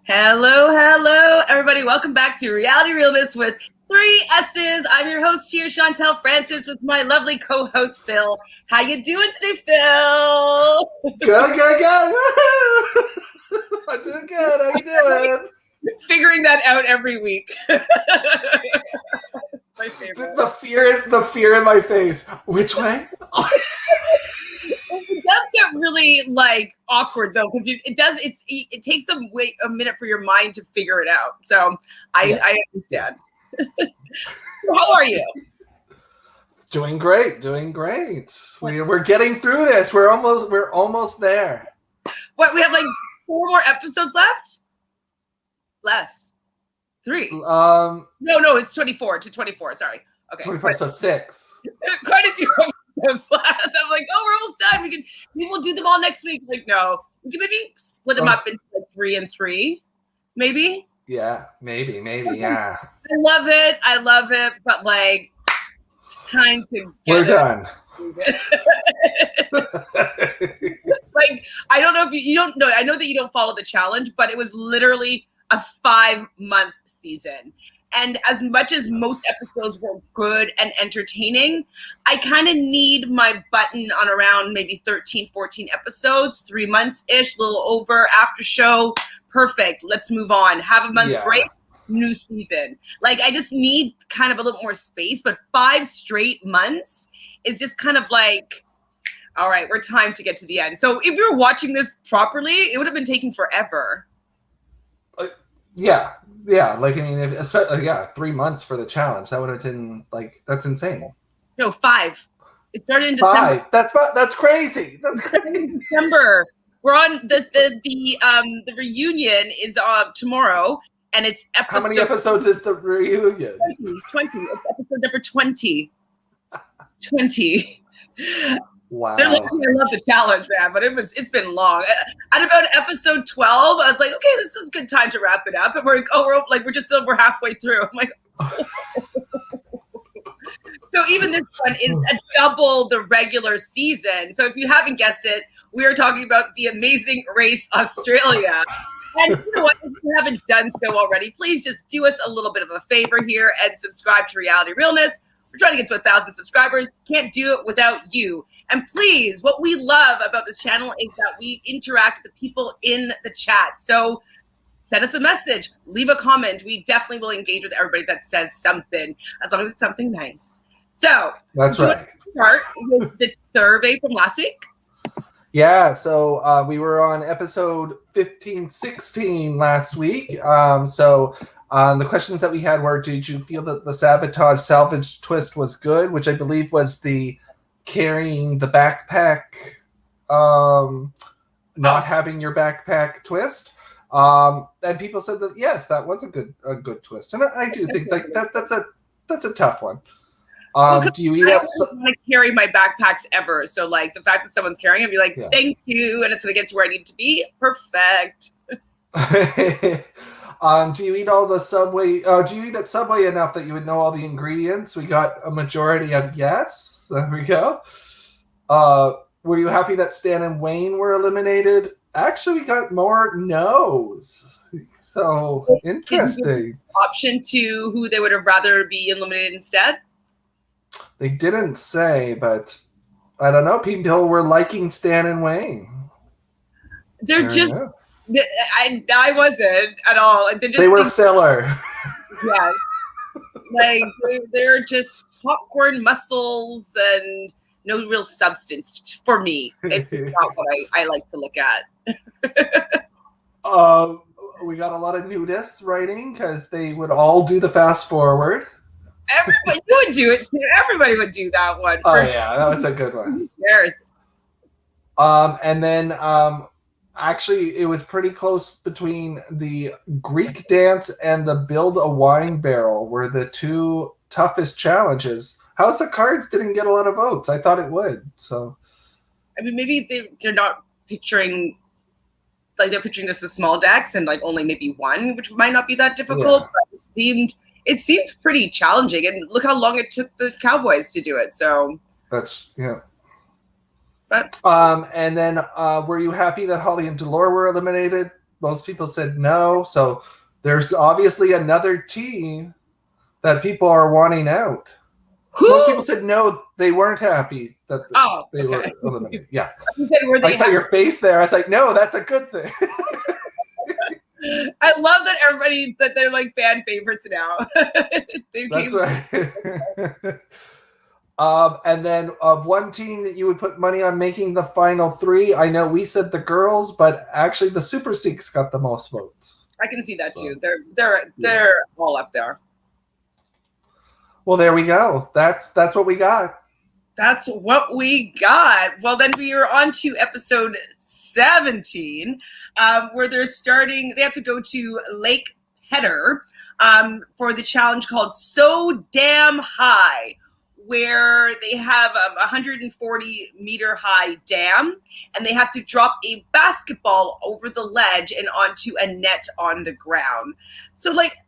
Hello, hello, everybody. Welcome back to Reality Realness with 3 S's. I'm your host here, Chantele Francis, with my lovely co-host, Phil. How you doing today, Phil? Good. Woo-hoo! I'm doing good. How you doing? Figuring that out every week. My favorite. The fear in my face. Which way? It does get really awkward though, because it takes a minute for your mind to figure it out. So I understand. How are you? Doing great. We're getting through this. We're almost there. What, we have 4 more episodes left? Less. 3. No, it's 24 to 24. Sorry. Okay. 24, so 6. Quite a few episodes left. I'm like, oh, we're almost done. We will do them all next week. No, we can maybe split them up into 3 and 3, maybe. Yeah, maybe. Yeah. I love it. But it's time to get We're done. I don't know if you don't know. I know that you don't follow the challenge, but it was literally a 5-month season. And as much as most episodes were good and entertaining, I kind of need my button on around maybe 13, 14 episodes, 3 months-ish, a little over, after show. Perfect. Let's move on. Have a month break. New season. I just need kind of a little more space, but 5 straight months is just kind of all right, we're time to get to the end. So if you're watching this properly, it would have been taking forever. Yeah. 3 months for the challenge. That would have been that's insane. No, 5. It started in December. 5. That's crazy. That's crazy. In December. We're on the reunion is tomorrow, and it's episode. How many episodes is the reunion? 20. It's episode number 20. 20. Wow. They're I love the challenge, man, but it's been long. At about episode 12, I was like, okay, this is a good time to wrap it up. And we're halfway through. I'm like, So even this one is a double the regular season. So if you haven't guessed it, we are talking about The Amazing Race Australia. And you know what? If you haven't done so already, please just do us a little bit of a favor here and subscribe to Reality Realness. We're trying to get to 1,000 subscribers. Can't do it without you. And please, what we love about this channel is that we interact with the people in the chat. So send us a message, leave a comment. We definitely will engage with everybody that says something, as long as it's something nice. So that's right. Start with the survey from last week. Yeah, so we were on episode 15-16 last week. The questions that we had were, did you feel that the sabotage salvage twist was good, which I believe was the carrying the backpack, not having your backpack twist. And people said that, yes, that was a good twist. And I do think that's a tough one. Do you eat out? I don't want to carry my backpacks ever. So the fact that someone's carrying it, be like, thank you. And it's going to get to where I need to be. Perfect. Do you eat all the Subway? Do you eat at Subway enough that you would know all the ingredients? We got a majority of yes. There we go. Were you happy that Stan and Wayne were eliminated? Actually, we got more no's. So interesting. Option to who they would have rather be eliminated instead? They didn't say, but I don't know. People were liking Stan and Wayne. They're just. I wasn't at all. They were filler. Yeah, they're just popcorn muscles and no real substance for me. It's not what I like to look at. We got a lot of nudists writing because they would all do the fast forward. Everybody, you would do it too. Everybody would do that one. Yeah, that was a good one. Who cares? And then actually, it was pretty close between the Greek dance and the build a wine barrel were the 2 toughest challenges. House of Cards didn't get a lot of votes. I thought it would. So, I mean, maybe they're not picturing, they're picturing just the small decks and only maybe one, which might not be that difficult. Yeah. But it seemed pretty challenging. And look how long it took the Cowboys to do it. So that's But and then were you happy that Holly and Delore were eliminated? Most people said no. So there's obviously another team that people are wanting out. Who? Most people said no, they weren't happy that they were eliminated. Yeah. I saw your face there. I was like, no, that's a good thing. I love that everybody said they're like fan favorites now. That's right. And then of one team that you would put money on making the final three, I know we said the girls, but actually the Super Seeks got the most votes. I can see that too. They're all up there. Well, there we go. That's what we got. That's what we got. Well, then we are on to episode 17, where they have to go to Lake Header for the challenge called So Damn High, where they have a 140-meter high dam, and they have to drop a basketball over the ledge and onto a net on the ground. So, like,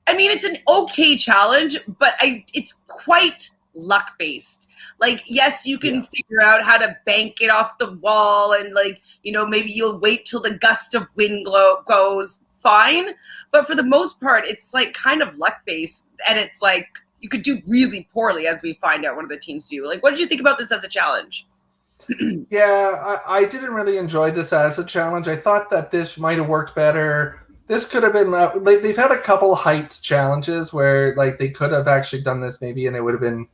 I mean, it's an okay challenge, but it's quite luck-based. Like, yes, you can figure out how to bank it off the wall and, like, you know, maybe you'll wait till the gust of wind goes, fine. But for the most part, it's, like, kind of luck-based, and it's, like, you could do really poorly, as we find out one of the teams do. Like, what did you think about this as a challenge? Yeah, I didn't really enjoy this as a challenge. I thought that this might have worked better. This could have been, they've had a couple heights challenges where, like, they could have actually done this maybe, and it would have been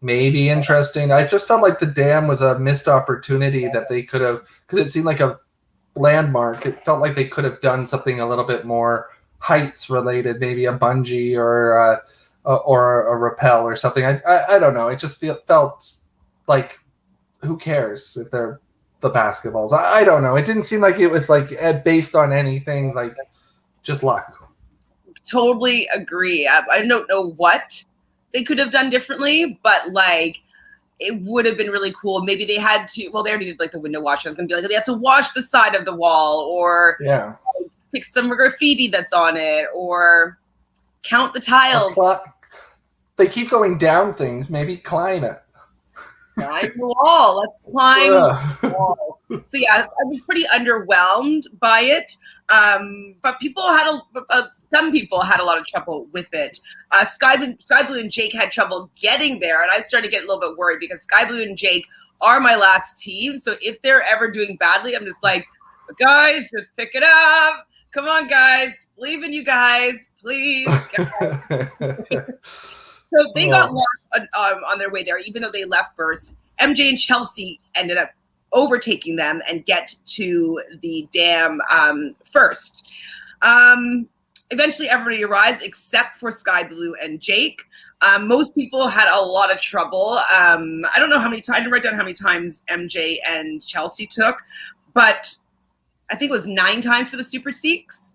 maybe interesting. I just felt like the dam was a missed opportunity that they could have, because it seemed like a landmark. It felt like they could have done something a little bit more heights related, maybe a bungee or a rappel or something. I don't know. It just felt like, who cares if they're the basketballs? I don't know. It didn't seem like it was like based on anything, like just luck. Totally agree. I don't know what they could have done differently, but like it would have been really cool. Maybe they had to, well, they already did like the window wash. I was going to be like, they have to wash the side of the wall or fix some graffiti that's on it or count the tiles. They keep going down things. Maybe climb it. Climb the wall. Let's climb the wall. So yeah, I was pretty underwhelmed by it. But people had some people had a lot of trouble with it. Skye-Blue and Jake had trouble getting there, and I started to get a little bit worried because Skye-Blue and Jake are my last team. So if they're ever doing badly, I'm just like, guys, just pick it up. Come on, guys. Believe in you guys, please. So they got lost on their way there, even though they left first. MJ and Chelsea ended up overtaking them and get to the dam first. Eventually, everybody arrives except for Skye-Blue and Jake. Most people had a lot of trouble. I don't know how many times, I didn't write down how many times MJ and Chelsea took, but I think it was 9 times for the Super Seeks.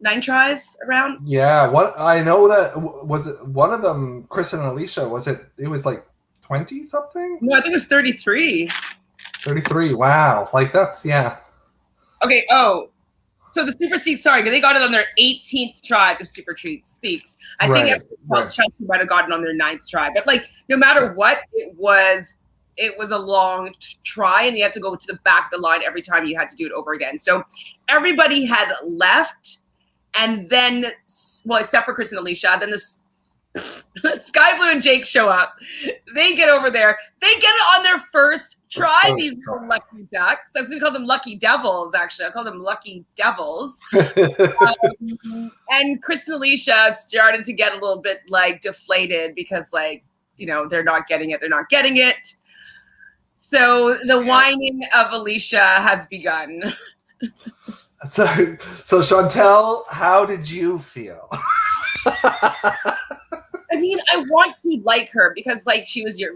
9 tries around. Yeah, what I know that was it one of them, Chris and Alicia, it was like 20 something? No, I think it was 33. 33, wow. Like that's Okay, so the Super Seeks, sorry, they got it on their 18th try, the Super Seeks. I think everyone else Chelsea might have gotten on their 9th try. But like no matter what, it was a long try, and you had to go to the back of the line every time you had to do it over again. So everybody had left. And then, well, except for Chris and Alicia, then Skye-Blue and Jake show up. They get over there. They get it on their first try, these lucky ducks. I was going to call them lucky devils, actually. I'll call them lucky devils. And Chris and Alicia started to get a little bit, like, deflated because, like, you know, they're not getting it. They're not getting it. So the whining of Alicia has begun. So Chantele, how did you feel? I mean, I want to like her because like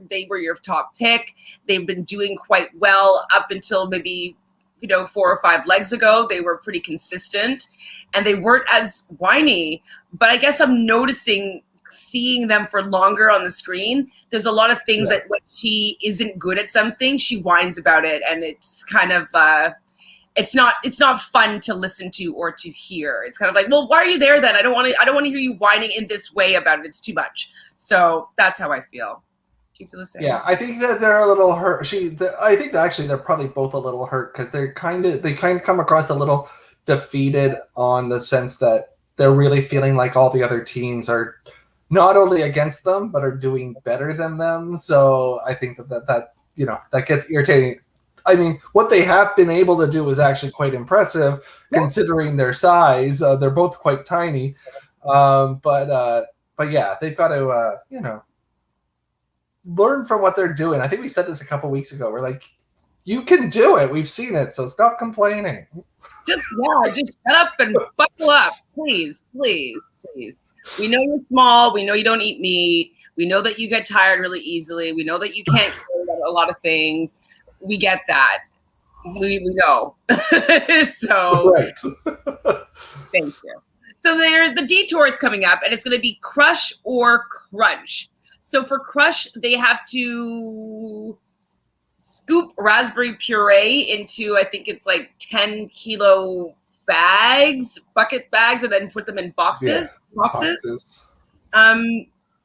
they were your top pick. They've been doing quite well up until maybe, 4 or 5 legs ago. They were pretty consistent and they weren't as whiny, but I guess I'm noticing seeing them for longer on the screen. There's a lot of things that when she isn't good at something, she whines about it. And it's kind of, it's not fun to listen to or to hear. It's kind of like, well, why are you there then? I don't want to hear you whining in this way about it. It's too much. So that's how I feel. Do you feel the same? Yeah, I think that they're a little hurt. I think that actually they're probably both a little hurt because they kind of come across a little defeated on the sense that they're really feeling like all the other teams are not only against them but are doing better than them. So I think that that gets irritating. I mean, what they have been able to do is actually quite impressive considering their size. They're both quite tiny, but yeah, they've got to learn from what they're doing. I think we said this a couple weeks ago. We're like, you can do it. We've seen it, so stop complaining. Just shut up and buckle up, please. We know you're small. We know you don't eat meat. We know that you get tired really easily. We know that you can't carry a lot of things. We get that. We know. So right. Thank you. So the detour is coming up, and it's going to be crush or crunch. So for crush, they have to scoop raspberry puree into, I think it's like 10-kilo bucket bags, and then put them in boxes.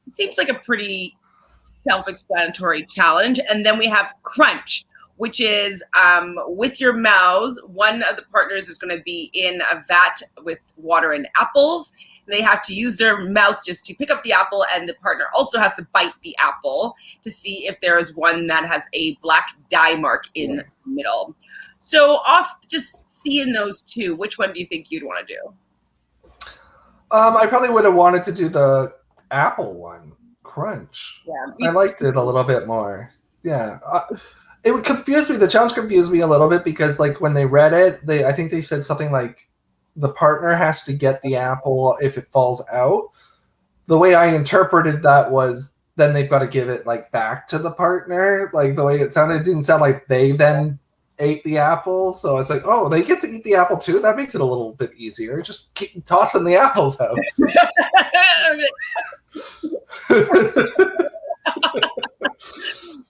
Seems like a pretty self-explanatory challenge. And then we have crunch, which is with your mouth. One of the partners is going to be in a vat with water and apples. They have to use their mouth just to pick up the apple, and the partner also has to bite the apple to see if there is one that has a black dye mark in the middle. So just seeing those two, which one do you think you'd want to do? I probably would have wanted to do the apple one, crunch. Yeah, I liked it a little bit more. Yeah. It would confuse me. The challenge confused me a little bit because, like, when they read it, I think they said something like, the partner has to get the apple if it falls out. The way I interpreted that was then they've got to give it like back to the partner. Like the way it sounded, it didn't sound like they then ate the apple. So it's like, oh, they get to eat the apple too? That makes it a little bit easier. Just keep tossing the apples out.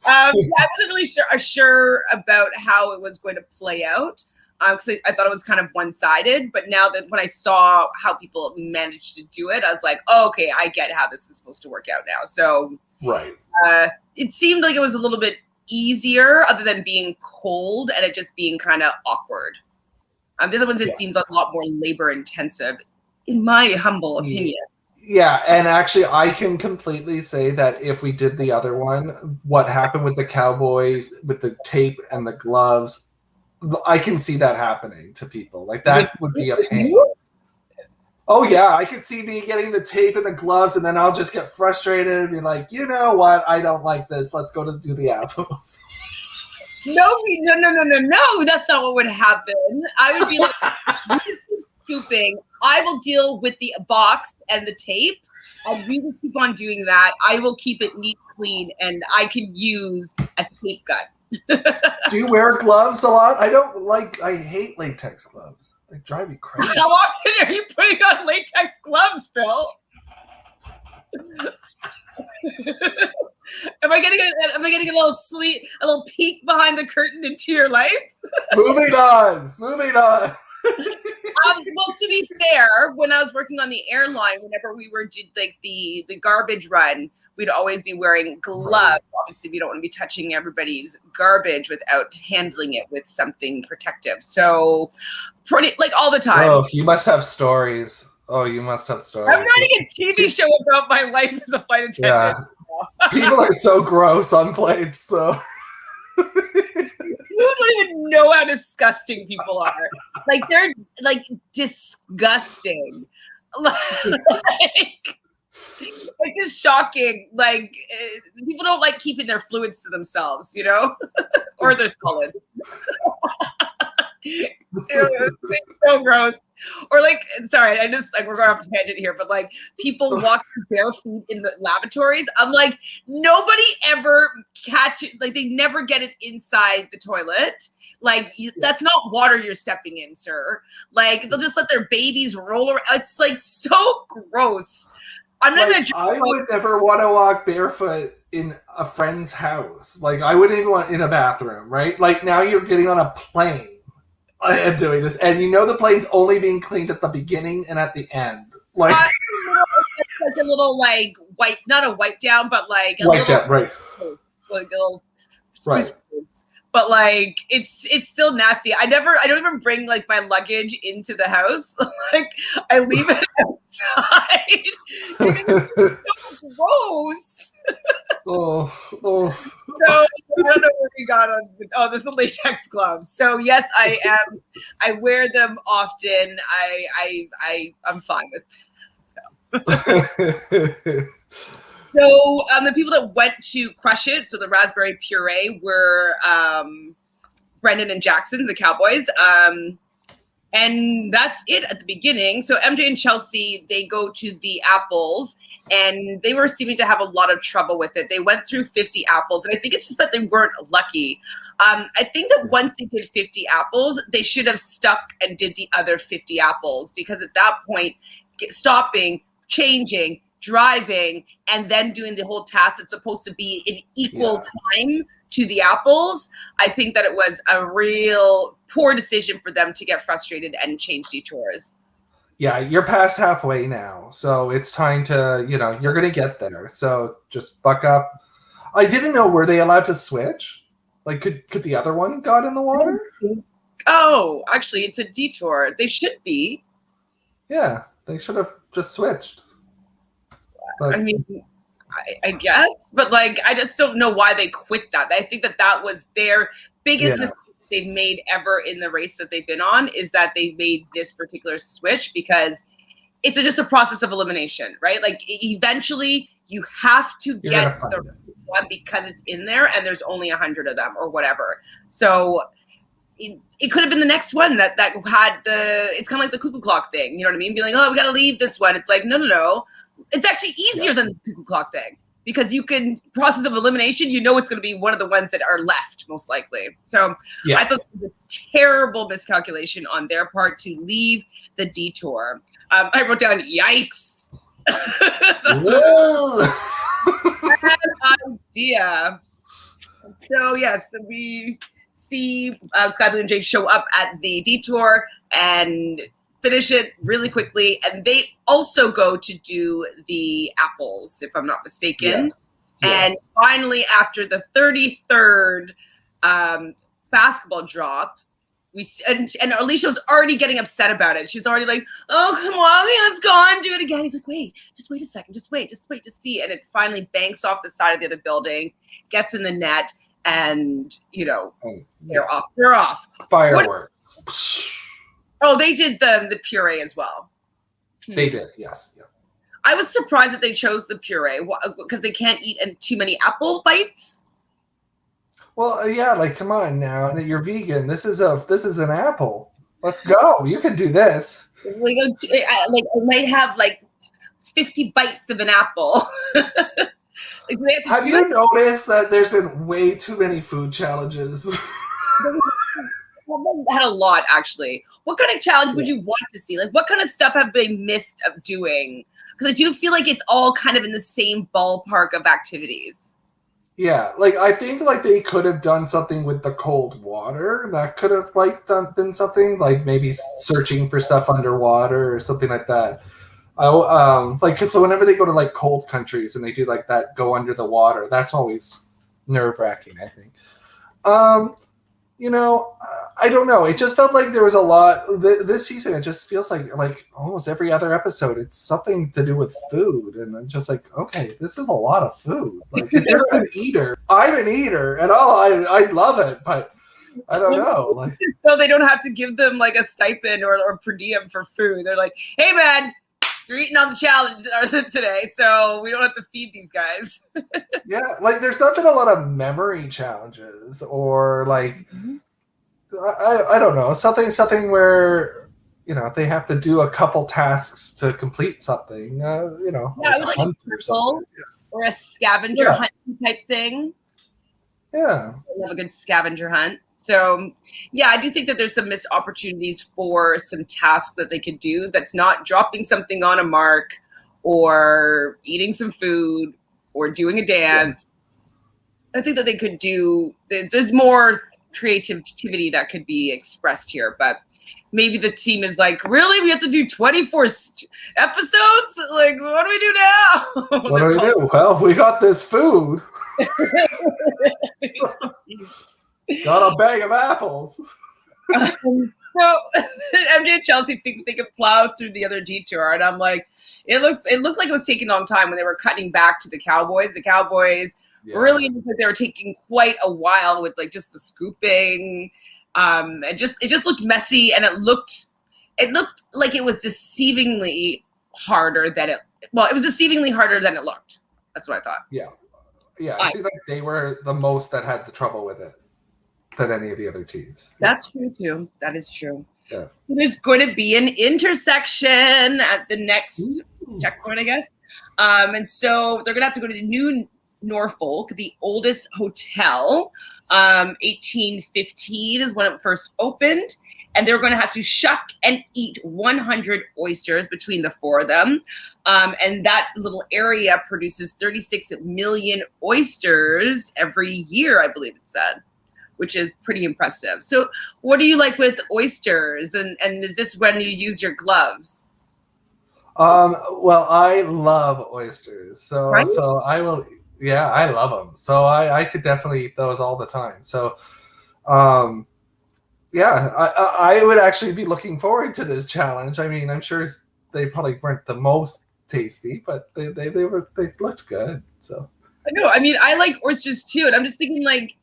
I wasn't really sure about how it was going to play out. Because I thought it was kind of one-sided, but now that when I saw how people managed to do it, I was like, oh, okay, I get how this is supposed to work out now. So right. It seemed like it was a little bit easier other than being cold and it just being kind of awkward. The other ones, it seems a lot more labor-intensive, in my humble opinion. Yeah, and actually, I can completely say that if we did the other one, what happened with the cowboys, with the tape and the gloves, I can see that happening to people. Like, that would be a pain. Oh, yeah. I could see me getting the tape and the gloves, and then I'll just get frustrated and be like, you know what? I don't like this. Let's go to do the apples. No. That's not what would happen. I would be like, scooping. I will deal with the box and the tape. And we just keep on doing that. I will keep it neat, clean, and I can use a tape gun. Do you wear gloves a lot? I hate latex gloves. They drive me crazy. How often are you putting on latex gloves, Phil? Am I getting a little peek behind the curtain into your life? Moving on. Well, to be fair, when I was working on the airline, whenever we did like the garbage run, we'd always be wearing gloves. Right. Obviously, we don't want to be touching everybody's garbage without handling it with something protective. So, pretty like all the time. Oh, you must have stories. I'm writing a TV show about my life as a flight attendant. Yeah. People are so gross on planes, so. You don't even know how disgusting people are. Like, they're like disgusting. Like just shocking. Like, people don't like keeping their fluids to themselves, or their solids. It's so gross. Or like, sorry, we're going off a tangent here, but like people walk bare feet in the lavatories. I'm like, nobody ever catches, like they never get it inside the toilet. Like that's not water you're stepping in, sir. Like they'll just let their babies roll around. It's like so gross. I would never want to walk barefoot in a friend's house. Like I wouldn't even want in a bathroom, right? Like now you're getting on a plane and doing this, and the plane's only being cleaned at the beginning and at the end. Like it's like a little like wipe, not a wipe down, but like a wipe down, right? like a little Right. but like it's still nasty. I don't even bring like my luggage into the house. Like I leave it outside because it's so gross. Oh. So I don't know where we got on. Oh, there's the latex gloves. So yes, I wear them often. I'm fine with them. So the people that went to crush it, so the raspberry puree, were Brendan and Jackson, the Cowboys. And that's it at the beginning. So MJ and Chelsea, they go to the apples, and they were seeming to have a lot of trouble with it. They went through 50 apples, and I think it's just that they weren't lucky. I think that once they did 50 apples, they should have stuck and did the other 50 apples, because at that point, stopping, changing, driving, and then doing the whole task that's supposed to be in equal time to the apples, I think that it was a real poor decision for them to get frustrated and change detours. Yeah, you're past halfway now, so it's time to, you're going to get there. So just buck up. I didn't know, were they allowed to switch? Like, could the other one got in the water? Oh, actually, it's a detour. They should be. Yeah, they should have just switched. But, I mean, I guess, but like, I just don't know why they quit that. I think that was their biggest mistake they've made ever in the race that they've been on, is that they made this particular switch, because it's just a process of elimination, right? Like eventually you have to get the one because it's in there and there's only 100 of them or whatever. So it could have been the next one that had it's kind of like the cuckoo clock thing. You know what I mean? Be like, oh, we got to leave this one. It's like, no. It's actually easier than the cuckoo clock thing, because you can process of elimination. It's going to be one of the ones that are left, most likely. So I thought it was a terrible miscalculation on their part to leave the detour. I wrote down, yikes. Bad idea. So yes, we see Skye-Blue and Jake show up at the detour and finish it really quickly, and they also go to do the apples, if I'm not mistaken. Yes. And finally, after the 33rd basketball drop, and Alicia was already getting upset about it. She's already like, oh, come on, let's go on, do it again. He's like, wait, just wait a second, just wait, just see. And it finally banks off the side of the other building, gets in the net, and, they're off. Fireworks. Oh, they did the puree as well. They did, yes. Yeah. I was surprised that they chose the puree, because they can't eat too many apple bites. Well, like, come on now, you're vegan. This is an apple. Let's go. You can do this. I might have 50 bites of an apple. Have you noticed that there's been way too many food challenges? Had a lot, actually. What kind of challenge would you want to see? Like, what kind of stuff have they missed of doing? Because I do feel like it's all kind of in the same ballpark of activities. Yeah, I think they could have done something with the cold water. That could have been something, maybe searching for stuff underwater or something like that. So whenever they go to cold countries and they do that, go under the water, that's always nerve-wracking, I think. I don't know. It just felt like there was a lot this season. It just feels like almost every other episode, it's something to do with food, and I'm just like, okay, this is a lot of food. If you're an eater, I'm an eater, and I love it, but I don't know. So they don't have to give them a stipend or per diem for food. They're like, hey man, you're eating on the challenge today, so we don't have to feed these guys. Yeah, there's not been a lot of memory challenges or I don't know, something where they have to do a couple tasks to complete something. I would like a puzzle or a scavenger hunt type thing. Yeah, I love a good scavenger hunt. So, I do think that there's some missed opportunities for some tasks that they could do that's not dropping something on a mark or eating some food or doing a dance. I think that they could do, there's more creativity that could be expressed here. But, maybe the team is like, really? We have to do 24 episodes? Like, what do we do now? What do we do? Well, we got this food. Got a bag of apples. So MJ and Chelsea think they could plow through the other detour, and I'm like, it looked like it was taking a long time when they were cutting back to the Cowboys. The Cowboys really looked like they were taking quite a while with like just the scooping. It just looked messy, and it looked like it was deceivingly harder than it. Well, it was deceivingly harder than it looked. That's what I thought. Yeah. It seemed like they were the most that had the trouble with it than any of the other teams. That's true too. That is true. Yeah. There's going to be an intersection at the next checkpoint, I guess. And so they're going to have to go to the New Norfolk, the oldest hotel. 1815 is when it first opened. And they're going to have to shuck and eat 100 oysters between the four of them. And that little area produces 36 million oysters every year, I believe it said, which is pretty impressive. So what do you like with oysters? And is this when you use your gloves? Well, I love oysters. So Right? so I will, yeah, I love them. So I could definitely eat those all the time. So yeah, I would actually be looking forward to this challenge. I mean, I'm sure they probably weren't the most tasty, but they looked good. So I know. I mean, I like oysters too. And I'm just thinking like,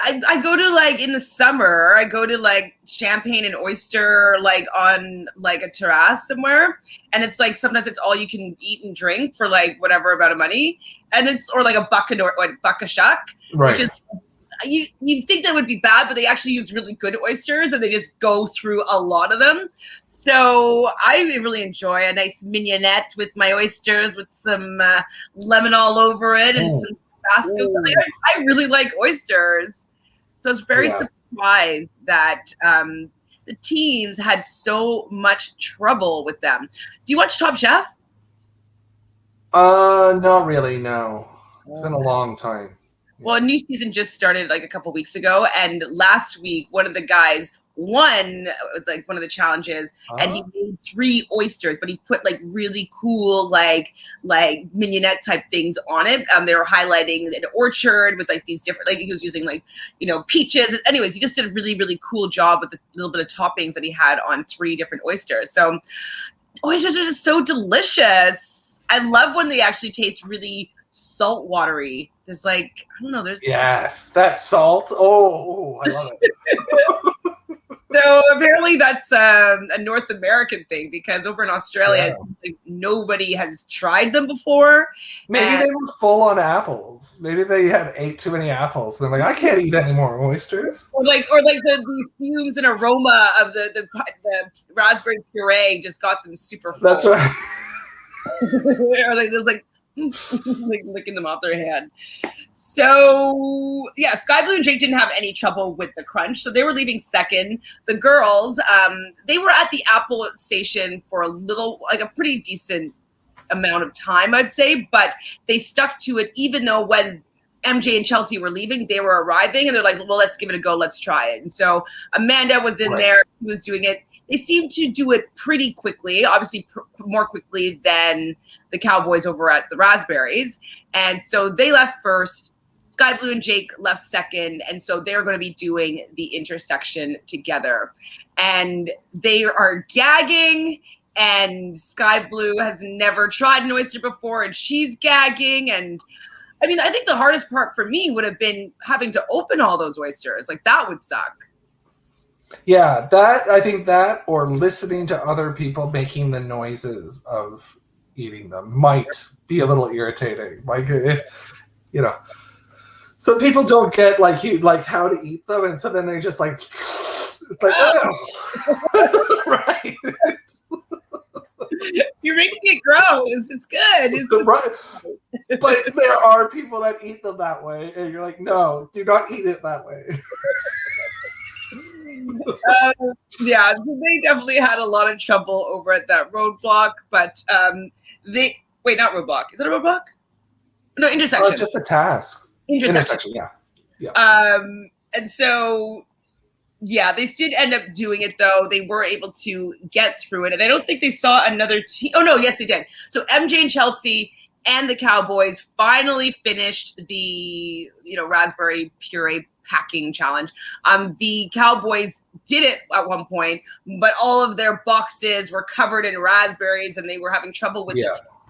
I go to like in the summer, I go to like champagne and oyster like on like a terrace somewhere, and it's like sometimes it's all you can eat and drink for like whatever amount of money, and it's or like a bucket or like buck a shuck, right. Which is you think that would be bad, but they actually use really good oysters and they just go through a lot of them. So I really enjoy a nice mignonette with my oysters with some lemon all over it and some Tabasco. I really like oysters. So I was very surprised that the teens had so much trouble with them. Do you watch Top Chef? Not really, no. It's been a long time. Well, a new season just started like a couple weeks ago, and last week one of the guys won like one of the challenges, and he made 3 oysters, but he put like really cool like mignonette type things on it. They were highlighting an orchard with like these different, like he was using like, you know, peaches. Anyways, he just did a really, really cool job with the little bit of toppings that he had on 3 different oysters. So oysters are just so delicious. I love when they actually taste really salt watery. There's like, I don't know, there's that salt. Oh, I love it. So apparently that's a North American thing, because over in Australia, it's like nobody has tried them before. Maybe they were full on apples. Maybe they had ate too many apples. They're like, I can't eat any more oysters. Or like the fumes and aroma of the raspberry puree just got them super full. That's right. Or like just like licking them off their hand. So yeah, Skye-Blue and Jake didn't have any trouble with the crunch, so they were leaving second. The girls, they were at the Apple station for a little, like a pretty decent amount of time, I'd say, but they stuck to it even though when MJ and Chelsea were leaving, they were arriving, and they're like, well, let's give it a go, let's try it. And so Amanda was in there, who was doing it. They seemed to do it pretty quickly, obviously more quickly than the Cowboys over at the Raspberries. And so they left first. Skye-Blue and Jake left second. And so they're going to be doing the intersection together. And they are gagging. And Skye-Blue has never tried an oyster before, and she's gagging. And I mean, I think the hardest part for me would have been having to open all those oysters. Like, that would suck. Yeah, I think that or listening to other people making the noises of eating them might be a little irritating. Like, if, you know, so people don't get like how to eat them, and so then they're just like, it's like, oh, that's not right. You're making it gross. It's good. It's right. But there are people that eat them that way, and you're like, no, do not eat it that way. Yeah, they definitely had a lot of trouble over at that roadblock, but not roadblock. Is it a roadblock? No, intersection. Just a task. Intersection, yeah. And so Yeah, they did end up doing it, though. They were able to get through it. And I don't think they saw another team. Oh, no, yes, they did. So MJ and Chelsea and the Cowboys finally finished the, raspberry puree packing challenge. The Cowboys did it at one point, but all of their boxes were covered in raspberries and they were having trouble with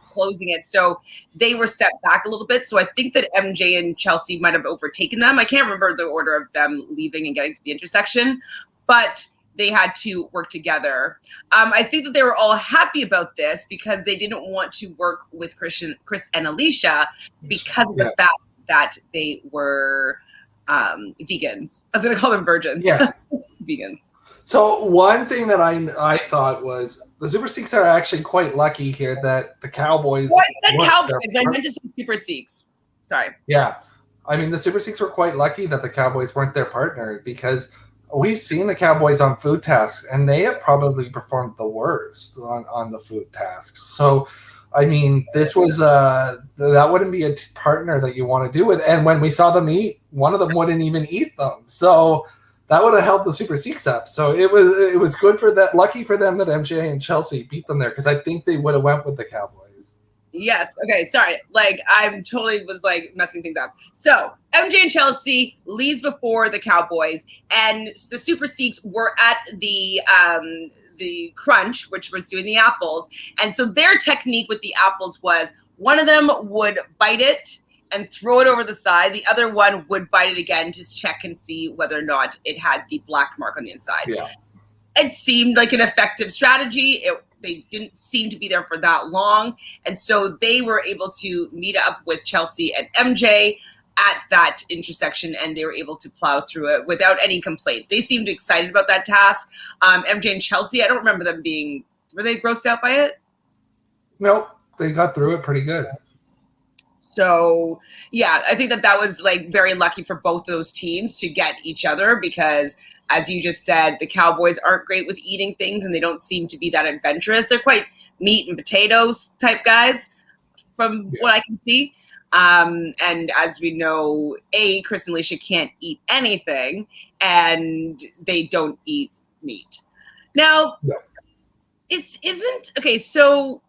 closing it. So they were set back a little bit. So I think that MJ and Chelsea might have overtaken them. I can't remember the order of them leaving and getting to the intersection, but they had to work together. I think that they were all happy about this because they didn't want to work with Chris and Alicia because of the fact that they were vegans. I was going to call them virgins. Yeah. Vegans. So one thing that I thought was the Super Sikhs are actually quite lucky here that the Cowboys. Well, I said Cowboys. I meant to say Super Sikhs. Sorry. Yeah. I mean, the Super Sikhs were quite lucky that the Cowboys weren't their partner because we've seen the Cowboys on food tasks and they have probably performed the worst on the food tasks. So, I mean, this was that wouldn't be a partner that you want to do with. And when we saw them eat, one of them wouldn't even eat them. So that would have held the Super Sikhs up. So it was good for that. Lucky for them that MJ and Chelsea beat them there because I think they would have went with the Cowboys. Yes. Okay. Sorry. I'm totally was messing things up. So MJ and Chelsea leaves before the Cowboys, and the Super Sikhs were at the crunch, which was doing the apples. And so their technique with the apples was one of them would bite it and throw it over the side. The other one would bite it again to check and see whether or not it had the black mark on the inside. Yeah. It seemed like an effective strategy. They didn't seem to be there for that long. And so they were able to meet up with Chelsea and MJ at that intersection, and they were able to plow through it without any complaints. They seemed excited about that task. MJ and Chelsea, I don't remember them were they grossed out by it? Nope. They got through it pretty good. So, yeah, I think that was very lucky for both those teams to get each other because, as you just said, the Cowboys aren't great with eating things and they don't seem to be that adventurous. They're quite meat and potatoes type guys from what I can see. And as we know, Chris and Alicia can't eat anything and they don't eat meat. Now, so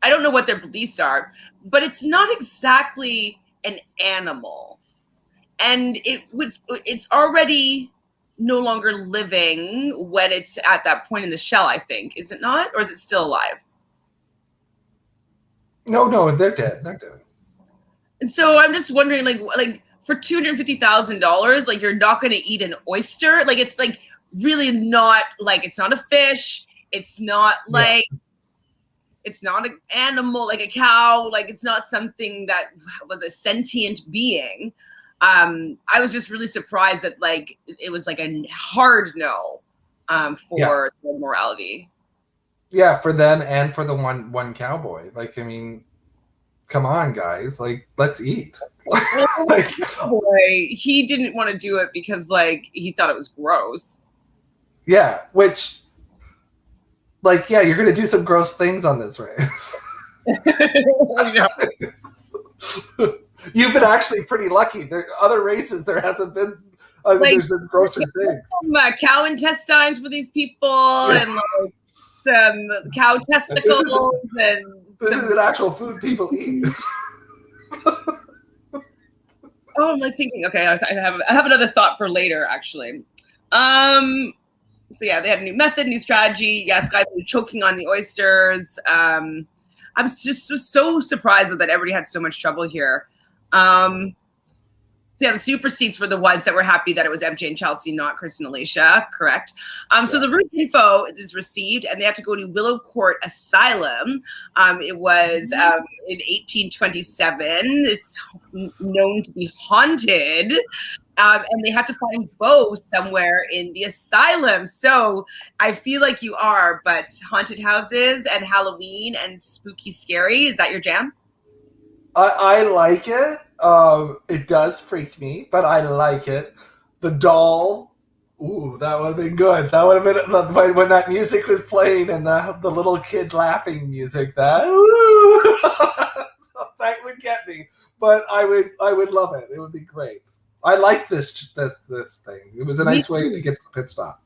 I don't know what their beliefs are, but it's not exactly an animal. And it's already no longer living when it's at that point in the shell, I think. Is it not? Or is it still alive? No, they're dead. They're dead. And so I'm just wondering, for $250,000, you're not going to eat an oyster? It's really not, it's not a fish. It's not it's not an animal like a cow. It's not something that was a sentient being. I was just really surprised that it was a hard no for the morality. Yeah, for them and for the one cowboy. I mean, come on, guys. Let's eat. Boy, he didn't want to do it because he thought it was gross. Yeah, which you're gonna do some gross things on this race. You've been actually pretty lucky. There other races there hasn't been there's been grosser things. Some cow intestines for these people and some cow testicles this is an actual food people eat. I'm thinking, okay, I have another thought for later, actually. So yeah, they had a new method, new strategy. Yeah, Skye-Blue choking on the oysters. I'm just was so surprised that everybody had so much trouble here. So yeah, the Super Sikhs were the ones that were happy that it was MJ and Chelsea, not Chris and Alicia, correct? So the route info is received, and they have to go to Willow Court Asylum. It was in 1827. It's known to be haunted. And they have to find Bo somewhere in the asylum. So I feel like you are, but haunted houses and Halloween and spooky scary, is that your jam? I like it. It does freak me, but I like it. The doll, ooh, that would have been good. That would have been when that music was playing and the little kid laughing music. That ooh, that would get me. But I would love it. It would be great. I like this thing. It was a nice way to get to the pit stop.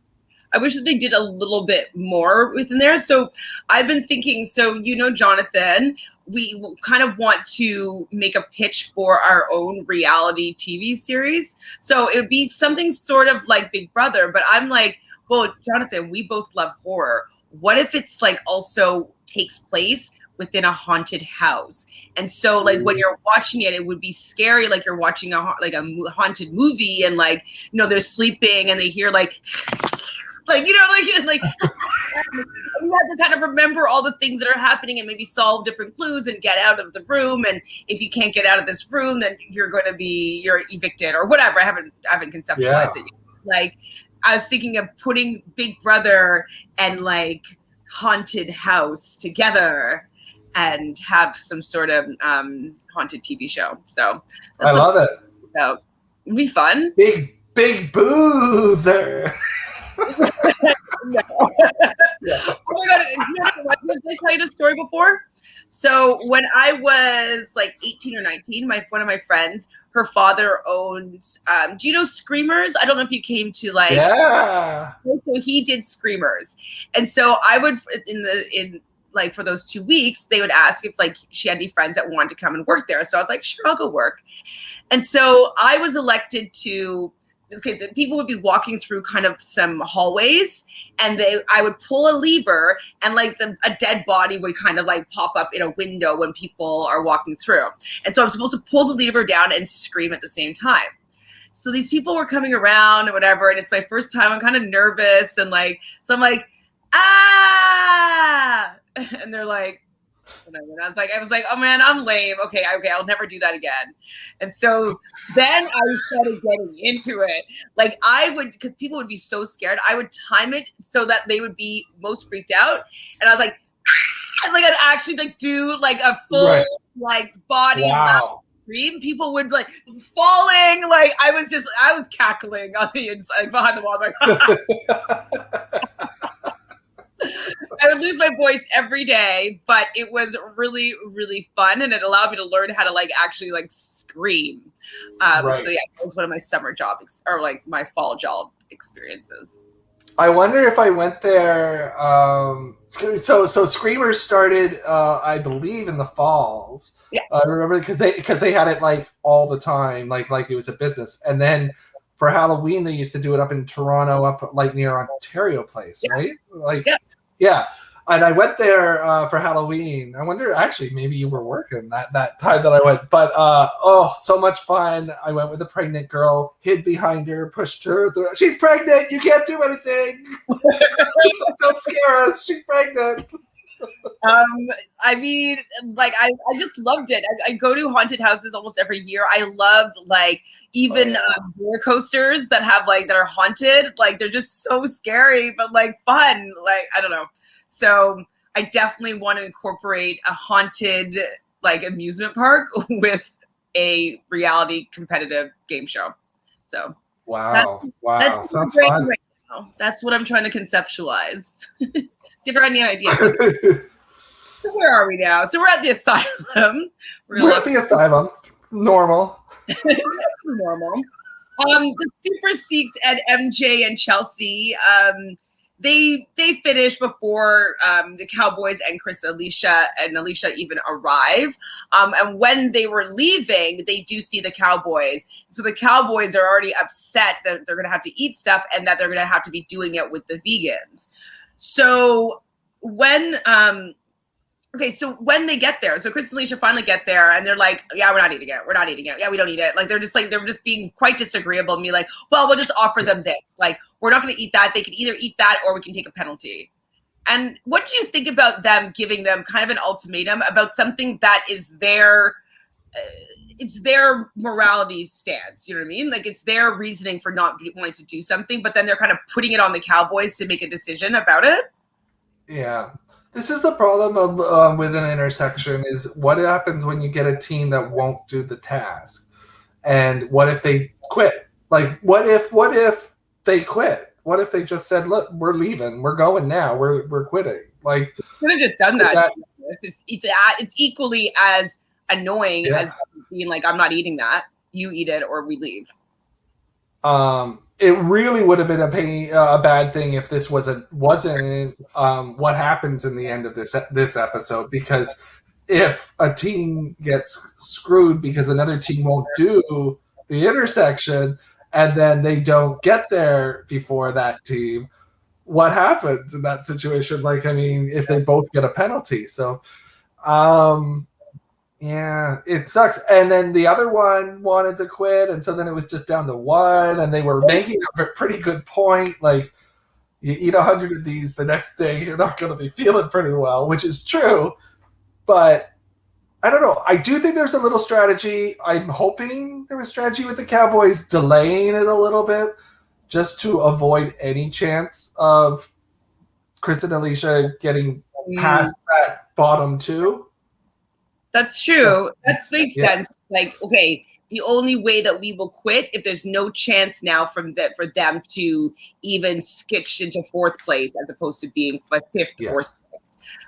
I wish that they did a little bit more within there. So I've been thinking, so Jonathan, we kind of want to make a pitch for our own reality TV series. So it would be something sort of like Big Brother, but I'm like, well, Jonathan, we both love horror. What if it's like also takes place within a haunted house? And so like when you're watching it, it would be scary, like you're watching a haunted movie, and like, they're sleeping and they hear like you have to kind of remember all the things that are happening and maybe solve different clues and get out of the room. And if you can't get out of this room, then you're evicted or whatever. I haven't conceptualized it yet. Like, I was thinking of putting Big Brother and like haunted house together and have some sort of haunted TV show. So I love it. So it'd be fun. Big Boother. No. Yeah. Oh my god! Did I tell you this story before? So when I was like 18 or 19, one of my friends, her father owned. Do you know Screamers? I don't know if you came to like. Yeah. So he did Screamers, and so I would like for those 2 weeks, they would ask if like she had any friends that wanted to come and work there. So I was like, sure, I'll go work. And so I was elected to. Okay, the people would be walking through kind of some hallways, and I would pull a lever, and like a dead body would kind of like pop up in a window when people are walking through. And so I'm supposed to pull the lever down and scream at the same time. So these people were coming around and whatever, and it's my first time. I'm kind of nervous, and like, so I'm like, ah, and they're like, whatever. And I was like, oh man, I'm lame. Okay, I'll never do that again. And so then I started getting into it. Like because people would be so scared, I would time it so that they would be most freaked out. And I was like, I'd actually like do like a full like body loud scream. People would like falling. Like I was cackling on the inside behind the wall. Like, I would lose my voice every day, but it was really, really fun, and it allowed me to learn how to like actually like scream. So yeah, it was one of my summer job or like my fall job experiences. I wonder if I went there. So Screamers started, I believe, in the falls. Yeah, I remember because they had it like all the time, like it was a business, and then. For Halloween, they used to do it up in Toronto, up like near Ontario Place, right? Like, yeah. And I went there for Halloween. I wonder, actually, maybe you were working that time that I went. But so much fun! I went with a pregnant girl, hid behind her, pushed her. She's pregnant. You can't do anything. Don't scare us. She's pregnant. I mean, like I just loved it. I go to haunted houses almost every year. I love like even roller coasters that have like that are haunted. Like they're just so scary, but like fun. Like I don't know. So I definitely want to incorporate a haunted like amusement park with a reality competitive game show. So wow, that's sounds fun. Right now. That's what I'm trying to conceptualize. See if I have any ideas. So where are we now? So we're at the asylum. We're at the asylum. Normal. Normal. The Super Seeks and MJ and Chelsea, they finished before the Cowboys and Alicia even arrive. And when they were leaving, they do see the Cowboys. So the Cowboys are already upset that they're going to have to eat stuff and that they're going to have to be doing it with the vegans. So when when they get there, so Chris and Alicia finally get there, and they're like, "Yeah, we're not eating it. Yeah, we don't eat it." Like they're just being quite disagreeable and be like, "Well, we'll just offer them this. Like we're not going to eat that. They can either eat that or we can take a penalty." And what do you think about them giving them kind of an ultimatum about something that is their it's their morality stance, you know what I mean? Like it's their reasoning for not wanting to do something, but then they're kind of putting it on the Cowboys to make a decision about it. Yeah. This is the problem with an intersection is what happens when you get a team that won't do the task? And what if they quit? Like, what if they quit? What if they just said, look, we're leaving. We're going now. We're quitting. Like, could have just done that. It's equally as annoying as being like, I'm not eating that. You eat it or we leave. It really would have been a bad thing if this wasn't what happens in the end of this episode, because if a team gets screwed because another team won't do the intersection and then they don't get there before that team, what happens in that situation? Like, I mean, if they both get a penalty. So, yeah, it sucks. And then the other one wanted to quit, and so then it was just down to one, and they were making a pretty good point. Like, you eat 100 of these, the next day you're not going to be feeling pretty well, which is true. But I don't know. I do think there's a little strategy. I'm hoping there was strategy with the Cowboys delaying it a little bit just to avoid any chance of Chris and Alicia getting past that bottom two. That's true. That makes sense. Like, okay, the only way that we will quit if there's no chance now for them to even skitch into fourth place as opposed to being fifth or sixth.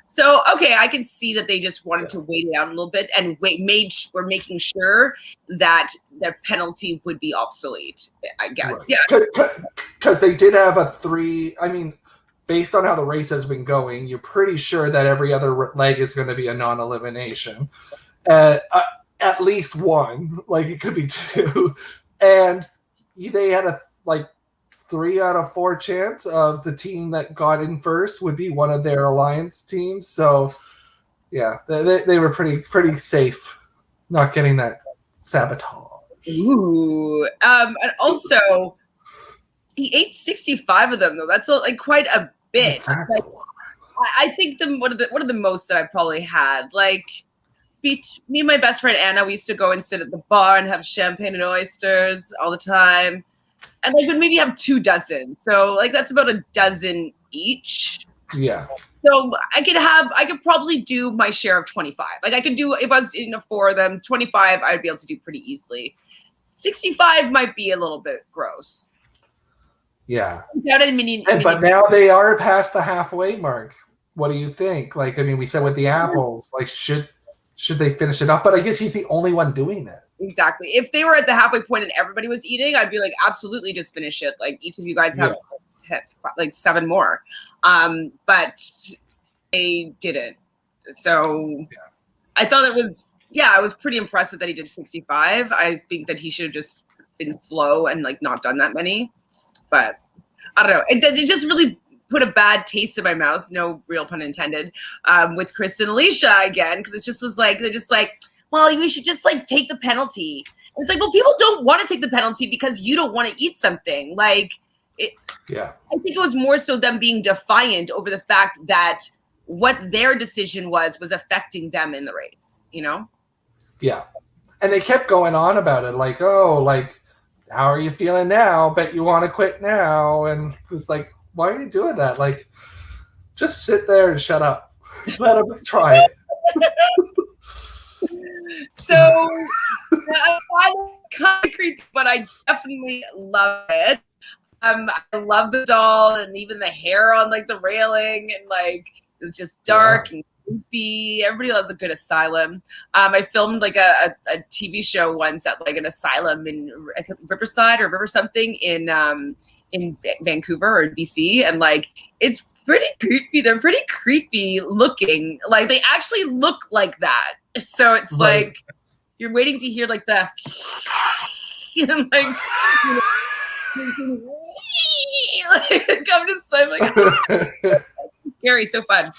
So, okay, I can see that they just wanted to wait it out a little bit and we're making sure that the penalty would be obsolete, I guess. Right. Yeah. Because they did have a 3, I mean, based on how the race has been going, you're pretty sure that every other leg is going to be a non-elimination. At least one. Like, it could be 2. And they had a 3 out of 4 chance of the team that got in first would be one of their alliance teams. So, yeah, they were pretty safe not getting that sabotage. Ooh. And also, he ate 65 of them, though. That's quite a bit. I think one of the most that I probably had. Like, me and my best friend Anna, we used to go and sit at the bar and have champagne and oysters all the time. And would maybe have 2 dozen. So that's about a dozen each. Yeah. So I could probably do my share of 25. I could do, if I was in 4 of them, 25 I'd be able to do pretty easily. 65 might be a little bit gross. Yeah. But now they are past the halfway mark. What do you think? We said with the apples, should they finish it up? But I guess he's the only one doing it. Exactly. If they were at the halfway point and everybody was eating, I'd be like, absolutely, just finish it. Each of you guys have 7 more. But they didn't. So I thought it was, I was pretty impressive that he did 65. I think that he should have just been slow and not done that many. But I don't know. It just really put a bad taste in my mouth. No real pun intended. With Chris and Alicia again, because it just was they're just well, we should just take the penalty. And it's well, people don't want to take the penalty because you don't want to eat something. I think it was more so them being defiant over the fact that what their decision was affecting them in the race, Yeah. And they kept going on about it, how are you feeling now? Bet you want to quit now. And it's why are you doing that? Just sit there and shut up. Let them try it. So I kind of creepy, but I definitely love it. I love the doll and even the hair on the railing, and it's just dark and creepy. Everybody loves a good asylum. I filmed a TV show once at an asylum in Riverside or River something in Vancouver or BC, and it's pretty creepy. They're pretty creepy looking. They actually look like that. So it's you're waiting to hear the I'm just scary, so fun.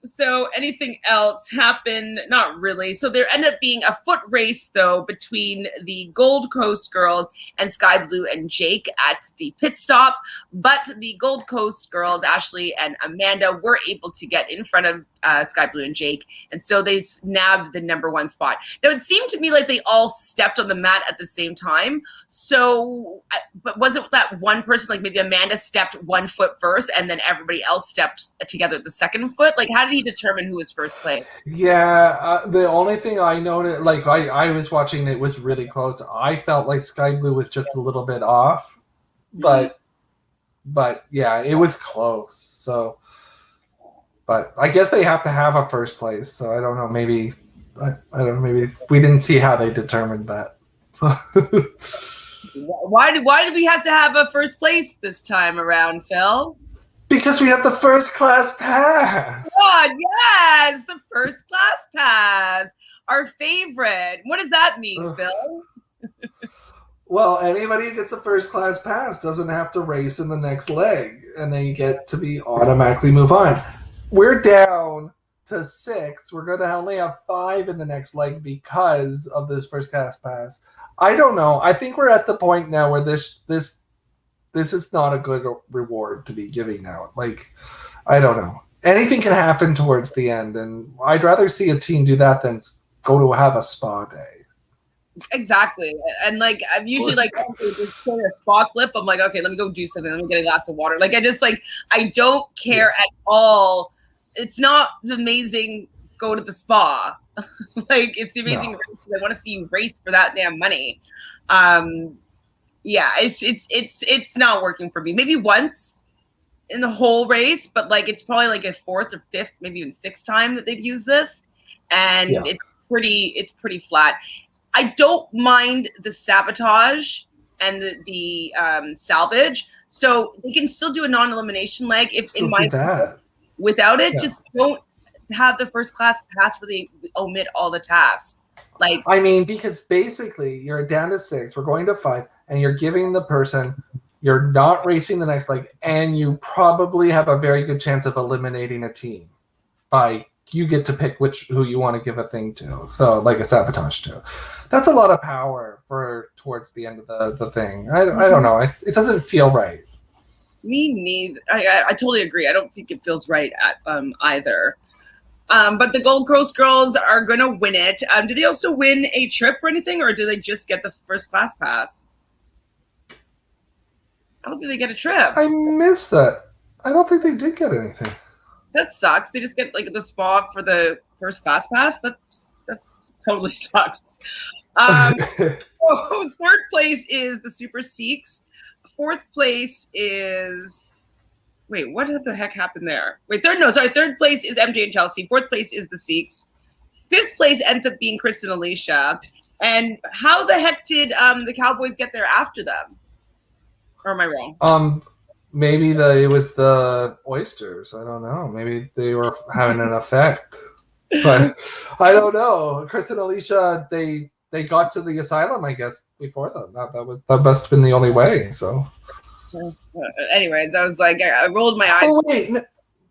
So anything else happened? Not really. So there ended up being a foot race, though, between the Gold Coast girls and Skye-Blue and Jake at the pit stop. But the Gold Coast girls, Ashley and Amanda, were able to get in front of Skye-Blue and Jake. And so they snabbed the #1 spot. Now, it seemed to me like they all stepped on the mat at the same time. So, but was it that one person, maybe Amanda stepped 1 foot first and then everybody else stepped together at the second foot? How did he determine who was first place? Yeah, the only thing I noticed, I was watching, it was really close. I felt like Skye-Blue was just a little bit off, but yeah, it was close. So, but I guess they have to have a first place. So I don't know. Maybe I don't know. Maybe we didn't see how they determined that. So Why did we have to have a first place this time around, Phil? Because we have the first class pass. Oh, yes, the first class pass. Our favorite. What does that mean, Phil? Well, anybody who gets a first class pass doesn't have to race in the next leg, and then you get to be automatically move on. We're down to 6. We're going to only have 5 in the next leg because of this first class pass. I don't know. I think we're at the point now where this is not a good reward to be giving out. Like, I don't know. Anything can happen towards the end, and I'd rather see a team do that than go to have a spa day. Exactly. And like, I'm usually like, okay, just play a spa clip. I'm like, okay, let me go do something. Let me get a glass of water. Like, I don't care at all. It's not amazing. Go to the spa. Like, it's amazing. No. I want to see you race for that damn money. Yeah, it's not working for me. Maybe once in the whole race, but like, it's probably like a 4th or 5th, maybe even 6th time that they've used this. And it's pretty flat. I don't mind the sabotage and the salvage, so they can still do a non-elimination leg. If in my opinion, without it, just don't have the first class pass where they omit all the tasks. Like, I mean, because basically you're down to 6, we're going to 5, and you're giving the person, you're not racing the next leg, and you probably have a very good chance of eliminating a team by. You get to pick who you want to give a thing to. So like a sabotage to. That's a lot of power for towards the end of the thing. I don't know. It doesn't feel right. Me neither. I totally agree. I don't think it feels right at either. But the Gold Coast girls are going to win it. Do they also win a trip or anything, or do they just get the first class pass? I don't think they get a trip. I missed that. I don't think they did get anything. That sucks. They just get like the spa for the first class pass. That's totally sucks. Third place is the Super Seeks. 4th place is what the heck happened there? Third place is MJ and Chelsea. 4th place is the Seeks. 5th place ends up being Chris and Alicia. And how the heck did the Cowboys get there after them? Or am I wrong? Maybe it was the oysters. I don't know. Maybe they were having an effect. But I don't know. Chris and Alicia, they got to the asylum, I guess, before them. That must have been the only way. So, anyways, I was like, I rolled my eyes. Oh wait,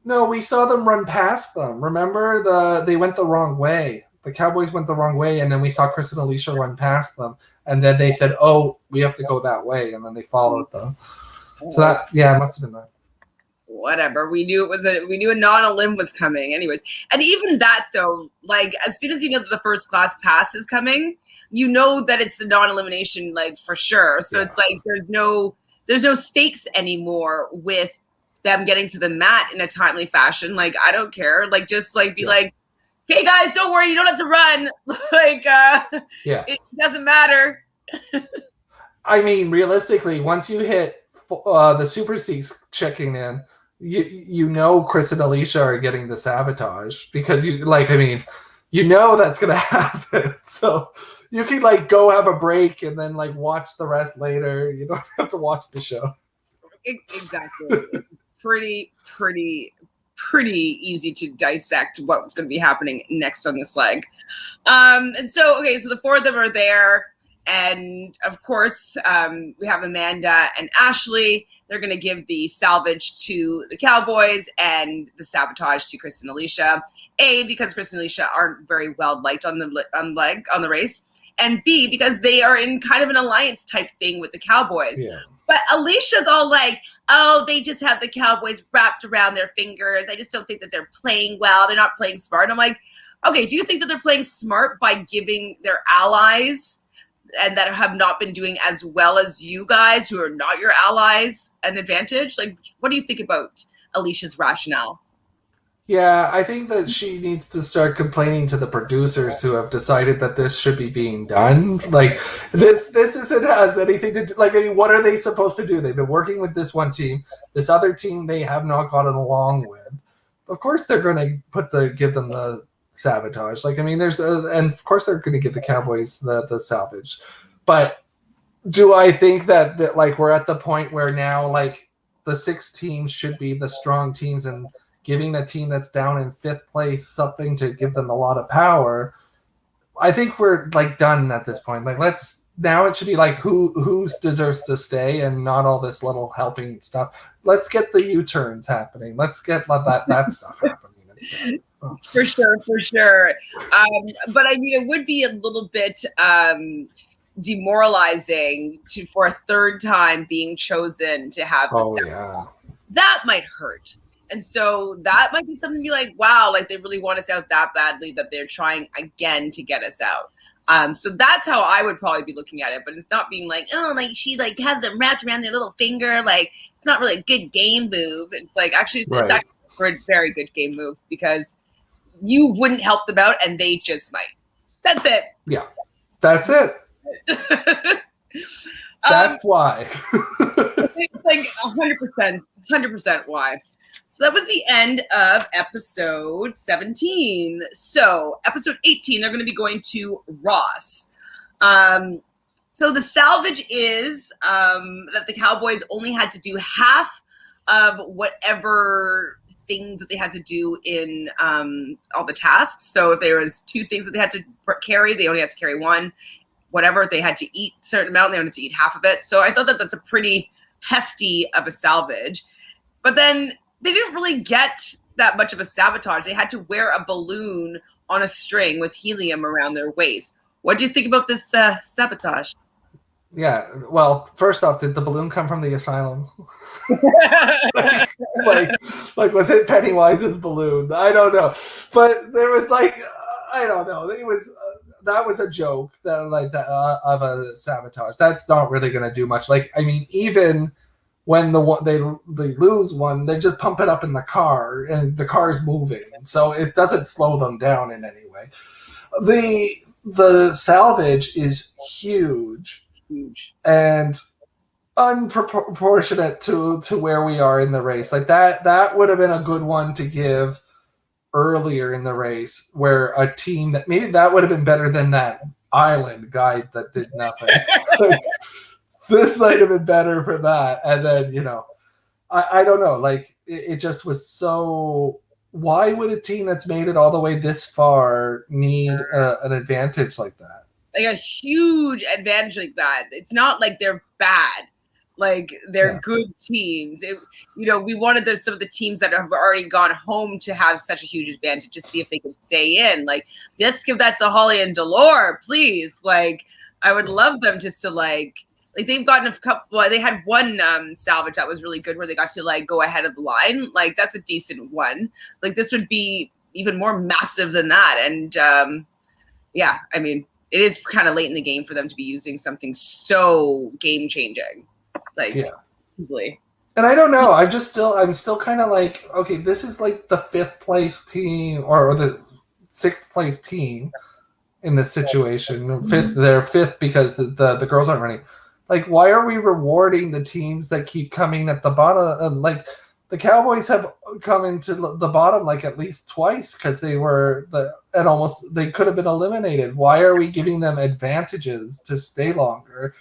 no, we saw them run past them. Remember, they went the wrong way. The Cowboys went the wrong way, and then we saw Chris and Alicia run past them, and then they said, "Oh, we have to go that way," and then they followed them. So it must have been that. Whatever. We knew a non-elim was coming anyways. And even that though, like as soon as you know that the first class pass is coming, you know that it's a non-elimination like for sure. So it's like there's no stakes anymore with them getting to the mat in a timely fashion. Like I don't care. Like just like be like, "Hey guys, don't worry, you don't have to run." Like it doesn't matter. I mean, realistically, once you hit the Super Seeks checking in, you know Chris and Alicia are getting the sabotage because you know that's gonna happen. So you can like go have a break and then like watch the rest later. You don't have to watch the show. Exactly. It's pretty easy to dissect what's going to be happening next on this leg. And so the 4 of them are there. And of course, we have Amanda and Ashley. They're going to give the salvage to the Cowboys and the sabotage to Chris and Alicia. A, because Chris and Alicia aren't very well liked on the race, and B, because they are in kind of an alliance type thing with the Cowboys. Yeah. But Alicia's all like, "Oh, they just have the Cowboys wrapped around their fingers. I just don't think that they're playing well. They're not playing smart." I'm like, okay, do you think that they're playing smart by giving their allies and that have not been doing as well as you guys who are not your allies an advantage? Like, what do you think about Alicia's rationale? Yeah, I think that she needs to start complaining to the producers who have decided that this should be being done. Like, this isn't has anything to do. Like, I mean, what are they supposed to do? They've been working with this one team. This other team they have not gotten along with. Of course, they're going to give them the sabotage. Like, I mean, and of course they're going to give the Cowboys the salvage. But Do I think that like we're at the point where now like the 6 teams should be the strong teams and giving a team that's down in 5th place something to give them a lot of power? I think we're like done at this point. Like now it should be like who deserves to stay and not all this little helping stuff. Let's get the U-turns happening. Let's get that stuff happening instead. For sure. But I mean, it would be a little bit demoralizing for a 3rd time being chosen to have. That might hurt. And so that might be something to be like, wow, like they really want us out that badly that they're trying again to get us out. So that's how I would probably be looking at it. But it's not being like, oh, like she like has them wrapped around their little finger. Like it's not really a good game move. It's like actually it's actually a very good game move because you wouldn't help them out and they just might. That's it. Yeah, that's it. That's why. It's like 100% why. So that was the end of episode 17. So episode 18, they're going to be going to Ross. So the salvage is that the Cowboys only had to do half of whatever things that they had to do in all the tasks. So if there was 2 things that they had to carry, they only had to carry 1. Whatever, if they had to eat a certain amount, they only had to eat half of it. So I thought that that's a pretty hefty of a salvage. But then they didn't really get that much of a sabotage. They had to wear a balloon on a string with helium around their waist. What do you think about this sabotage? Yeah, well, first off, did the balloon come from the asylum? like was it Pennywise's balloon? I don't know, but there was like, I don't know. It was that was a joke that like that of a sabotage. That's not really going to do much. Like, I mean, even when they lose one, they just pump it up in the car, and the car's moving, so it doesn't slow them down in any way. The salvage is huge and unproportionate to where we are in the race. Like that would have been a good one to give earlier in the race, where a team that maybe that would have been better than that island guide that did nothing. Like, this might have been better for that. And then, you know, I don't know, like it just was so. Why would a team that's made it all the way this far need an advantage like that? Like a huge advantage like that. It's not like they're bad. Like they're good teams. We wanted some of the teams that have already gone home to have such a huge advantage to see if they can stay in. Like, let's give that to Holly and Delore, please. Like, I would love them just to like they've gotten a couple. Well, they had one salvage that was really good where they got to like go ahead of the line. Like that's a decent one. Like this would be even more massive than that. And I mean, it is kind of late in the game for them to be using something so game changing. Like easily. And I don't know. I'm still kind of like, okay, this is like the 5th place team or the 6th place team in this situation. They're 5th because the girls aren't running. Like, why are we rewarding the teams that keep coming at the bottom? Like, the Cowboys have come into the bottom like at least twice because they could have been eliminated. Why are we giving them advantages to stay longer?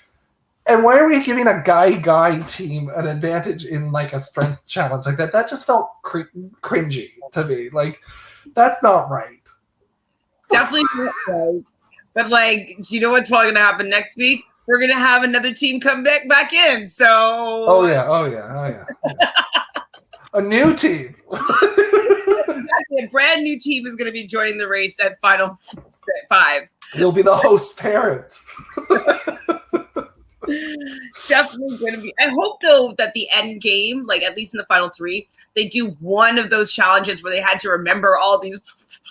And why are we giving a guy team an advantage in like a strength challenge like that? That just felt cringy to me. Like, that's not right. It's definitely not right. But like, do you know what's probably going to happen next week? We're going to have another team come back in. So. Oh yeah. A new team. Exactly. A brand new team is going to be joining the race at Final 5. You'll be the host's parents. Definitely going to be. I hope though that the end game, like at least in the final 3, they do one of those challenges where they had to remember all these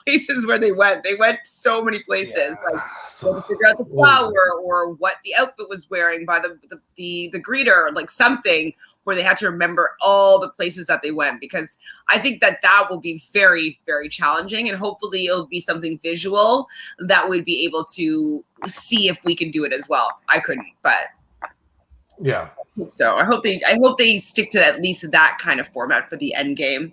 places where they went. They went so many places, like to figure out the flower or what the outfit was wearing by the greeter, like something where they had to remember all the places that they went, because I think that will be very, very challenging, and hopefully it'll be something visual that we'd be able to see if we can do it as well. I couldn't, but. Yeah. So I hope they stick to at least that kind of format for the end game.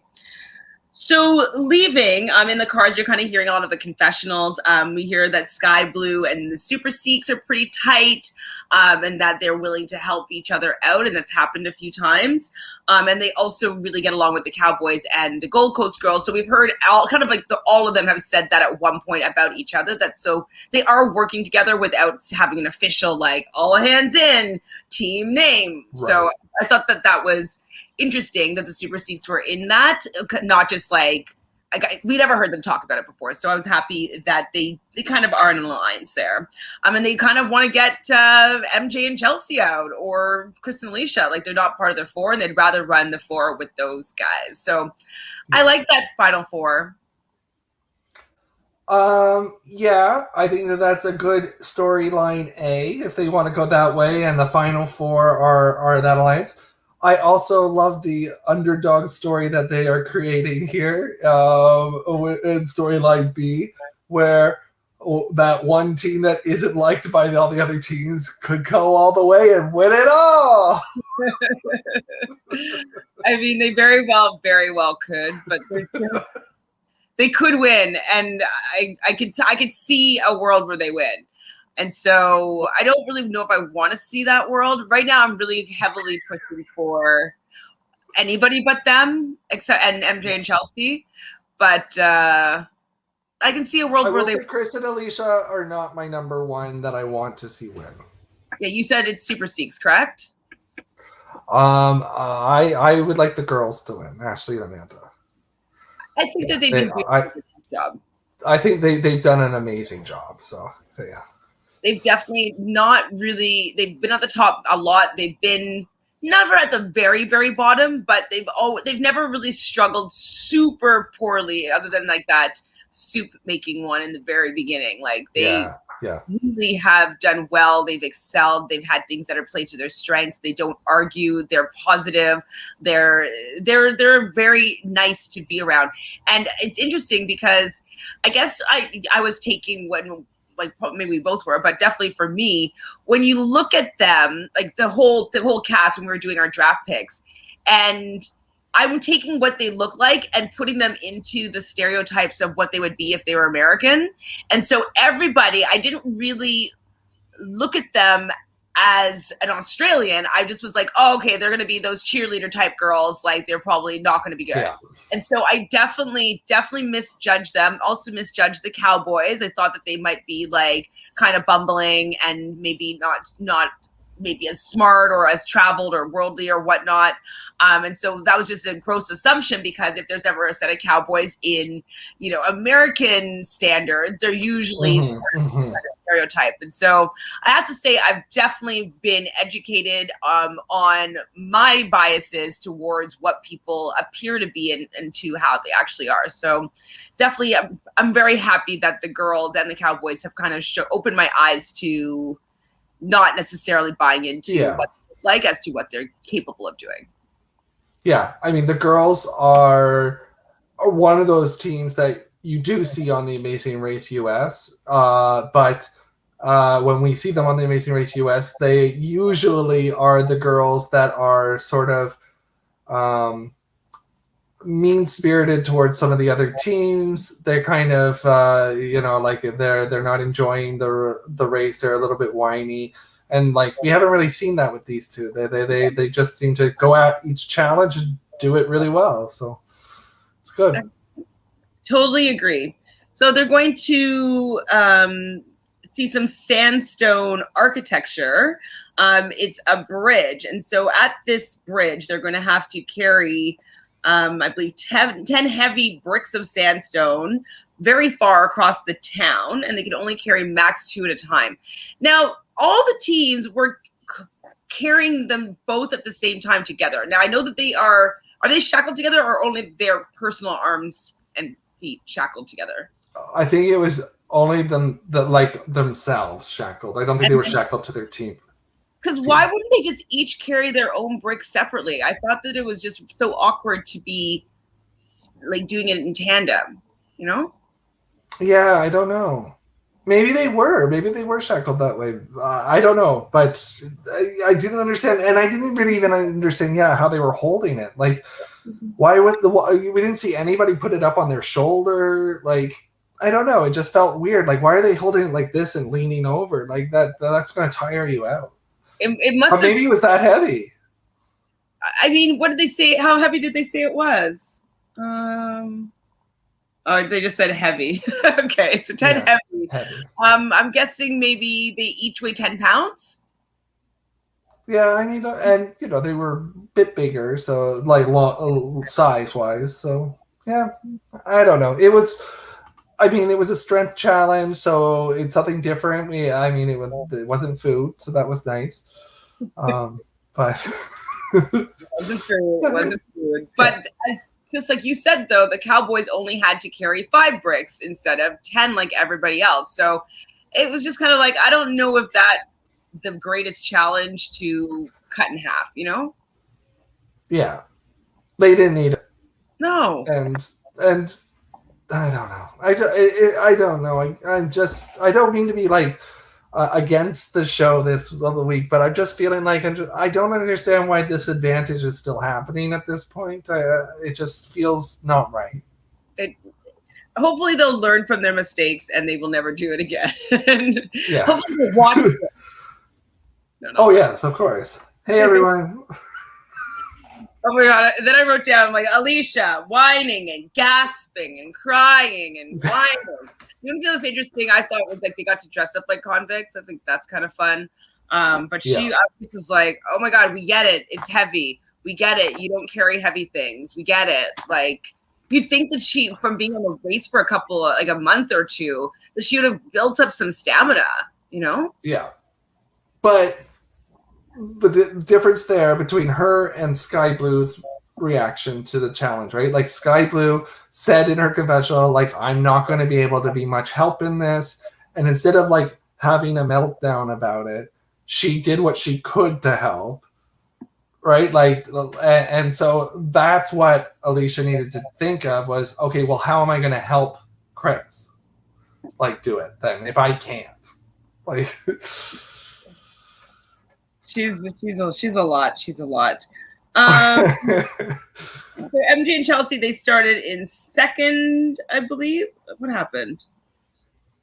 So leaving, in the cars, you're kind of hearing a lot of the confessionals. We hear that Skye-Blue and the Super Seeks are pretty tight, and that they're willing to help each other out, and that's happened a few times. And they also really get along with the Cowboys and the Gold Coast girls. So we've heard all of them have said that at one point about each other. That so they are working together without having an official like all hands in team name. Right. So I thought that was interesting that the Super Seats were in that, not just like we never heard them talk about it before. So I was happy that they kind of are in alliance there. And they kind of want to get MJ and Chelsea out, or Chris and Alicia. Like they're not part of their four, and they'd rather run the four with those guys. So I like that final four. Yeah, I think that's a good storyline A if they want to go that way, and the final four are that alliance. I also love the underdog story that they are creating here in storyline B, where that one team that isn't liked by all the other teams could go all the way and win it all. I mean, they very well could, but they could win, and I could see a world where they win. And so I don't really know if I want to see that world. Right now, I'm really heavily pushing for anybody but them, except and MJ and Chelsea. But I can see a world where they. Chris and Alicia are not my number one that I want to see win. Yeah, you said it's Super Seeks, correct? I would like the girls to win, Ashley and Amanda. I think that they've been doing a good job. I think they've done an amazing job. So yeah. They've definitely not really, they've been at the top a lot. They've been never at the very, very bottom, but they've never really struggled super poorly, other than like that soup making one in the very beginning. Like they really have done well. They've excelled. They've had things that are played to their strengths. They don't argue. They're positive. They're very nice to be around. And it's interesting because I guess I was taking when, like maybe we both were, but definitely for me, when you look at them, like the whole cast when we were doing our draft picks, and I'm taking what they look like and putting them into the stereotypes of what they would be if they were American. And so everybody, I didn't really look at them as an Australian. I just was like, oh, okay, they're going to be those cheerleader type girls. Like they're probably not going to be good. Yeah. And so I definitely misjudged them. Also misjudged the Cowboys. I thought that they might be like kind of bumbling and maybe not maybe as smart or as traveled or worldly or whatnot. And so that was just a gross assumption, because if there's ever a set of Cowboys in, American standards, they're usually stereotype. And so I have to say I've definitely been educated on my biases towards what people appear to be and to how they actually are. So definitely I'm very happy that the girls and the Cowboys have kind of opened my eyes to not necessarily buying into what they like as to what they're capable of doing. Yeah, I mean, the girls are one of those teams that you do see on the Amazing Race US, but when we see them on the Amazing Race US, they usually are the girls that are sort of mean-spirited towards some of the other teams. They're kind of, like they're not enjoying the race. They're a little bit whiny, and like we haven't really seen that with these two. They just seem to go at each challenge and do it really well. So it's good. I totally agree. So they're going to see some sandstone architecture. It's a bridge, and so at this bridge, they're going to have to carry I believe 10 heavy bricks of sandstone very far across the town, and they can only carry max 2 at a time. Now, all the teams were carrying them both at the same time together. Now, I know that are they shackled together, or only their personal arms and feet shackled together? I think it was only themselves shackled. I don't think they were shackled to their team. Because why wouldn't they just each carry their own bricks separately? I thought that it was just so awkward to be like doing it in tandem, Yeah, I don't know. Maybe they were shackled that way. I don't know, but I didn't understand, and I didn't really even understand how they were holding it. Like Why would we didn't see anybody put it up on their shoulder? Like, I don't know. It just felt weird. Like, why are they holding it like this and leaning over? Like that's going to tire you out. It must. But maybe it was that heavy. I mean, what did they say? How heavy did they say it was? Oh, they just said heavy. Okay, so 10 heavy. I'm guessing maybe they each weigh 10 pounds. Yeah, I mean, and they were a bit bigger, so like size-wise. So yeah, I don't know. It was a strength challenge, so it's something different. It wasn't food, so that was nice. But it wasn't food. But just like you said, though, the Cowboys only had to carry 5 bricks instead of 10 like everybody else. So it was just kind of like, I don't know if that's the greatest challenge to cut in half, Yeah. They didn't need it. No. And I don't know. I don't know. I don't mean to be like against the show this other week, but I'm just feeling like I don't understand why this advantage is still happening at this point. It just feels not right. Hopefully they'll learn from their mistakes and they will never do it again. Yeah. Hopefully they'll watch it. No. Oh yes, of course. Hey everyone. Oh my God. And then I wrote down like Alicia whining and gasping and crying and whining. You know what's interesting? I thought was like they got to dress up like convicts. I think that's kind of fun. But she was like, "Oh my God, we get it. It's heavy. We get it. You don't carry heavy things. We get it." Like you'd think that she, from being on the race for a month or two, that she would have built up some stamina. Yeah, but the difference there between her and Skye-Blue's reaction to the challenge, right? Like Skye-Blue said in her confessional, like, I'm not going to be able to be much help in this. And instead of like having a meltdown about it, she did what she could to help, right? Like, and so that's what Alicia needed to think of was, okay, well, how am I going to help Chris? Like, do it then if I can't. Like, she's a lot. She's a lot. So MJ and Chelsea, they started in second, I believe. What happened?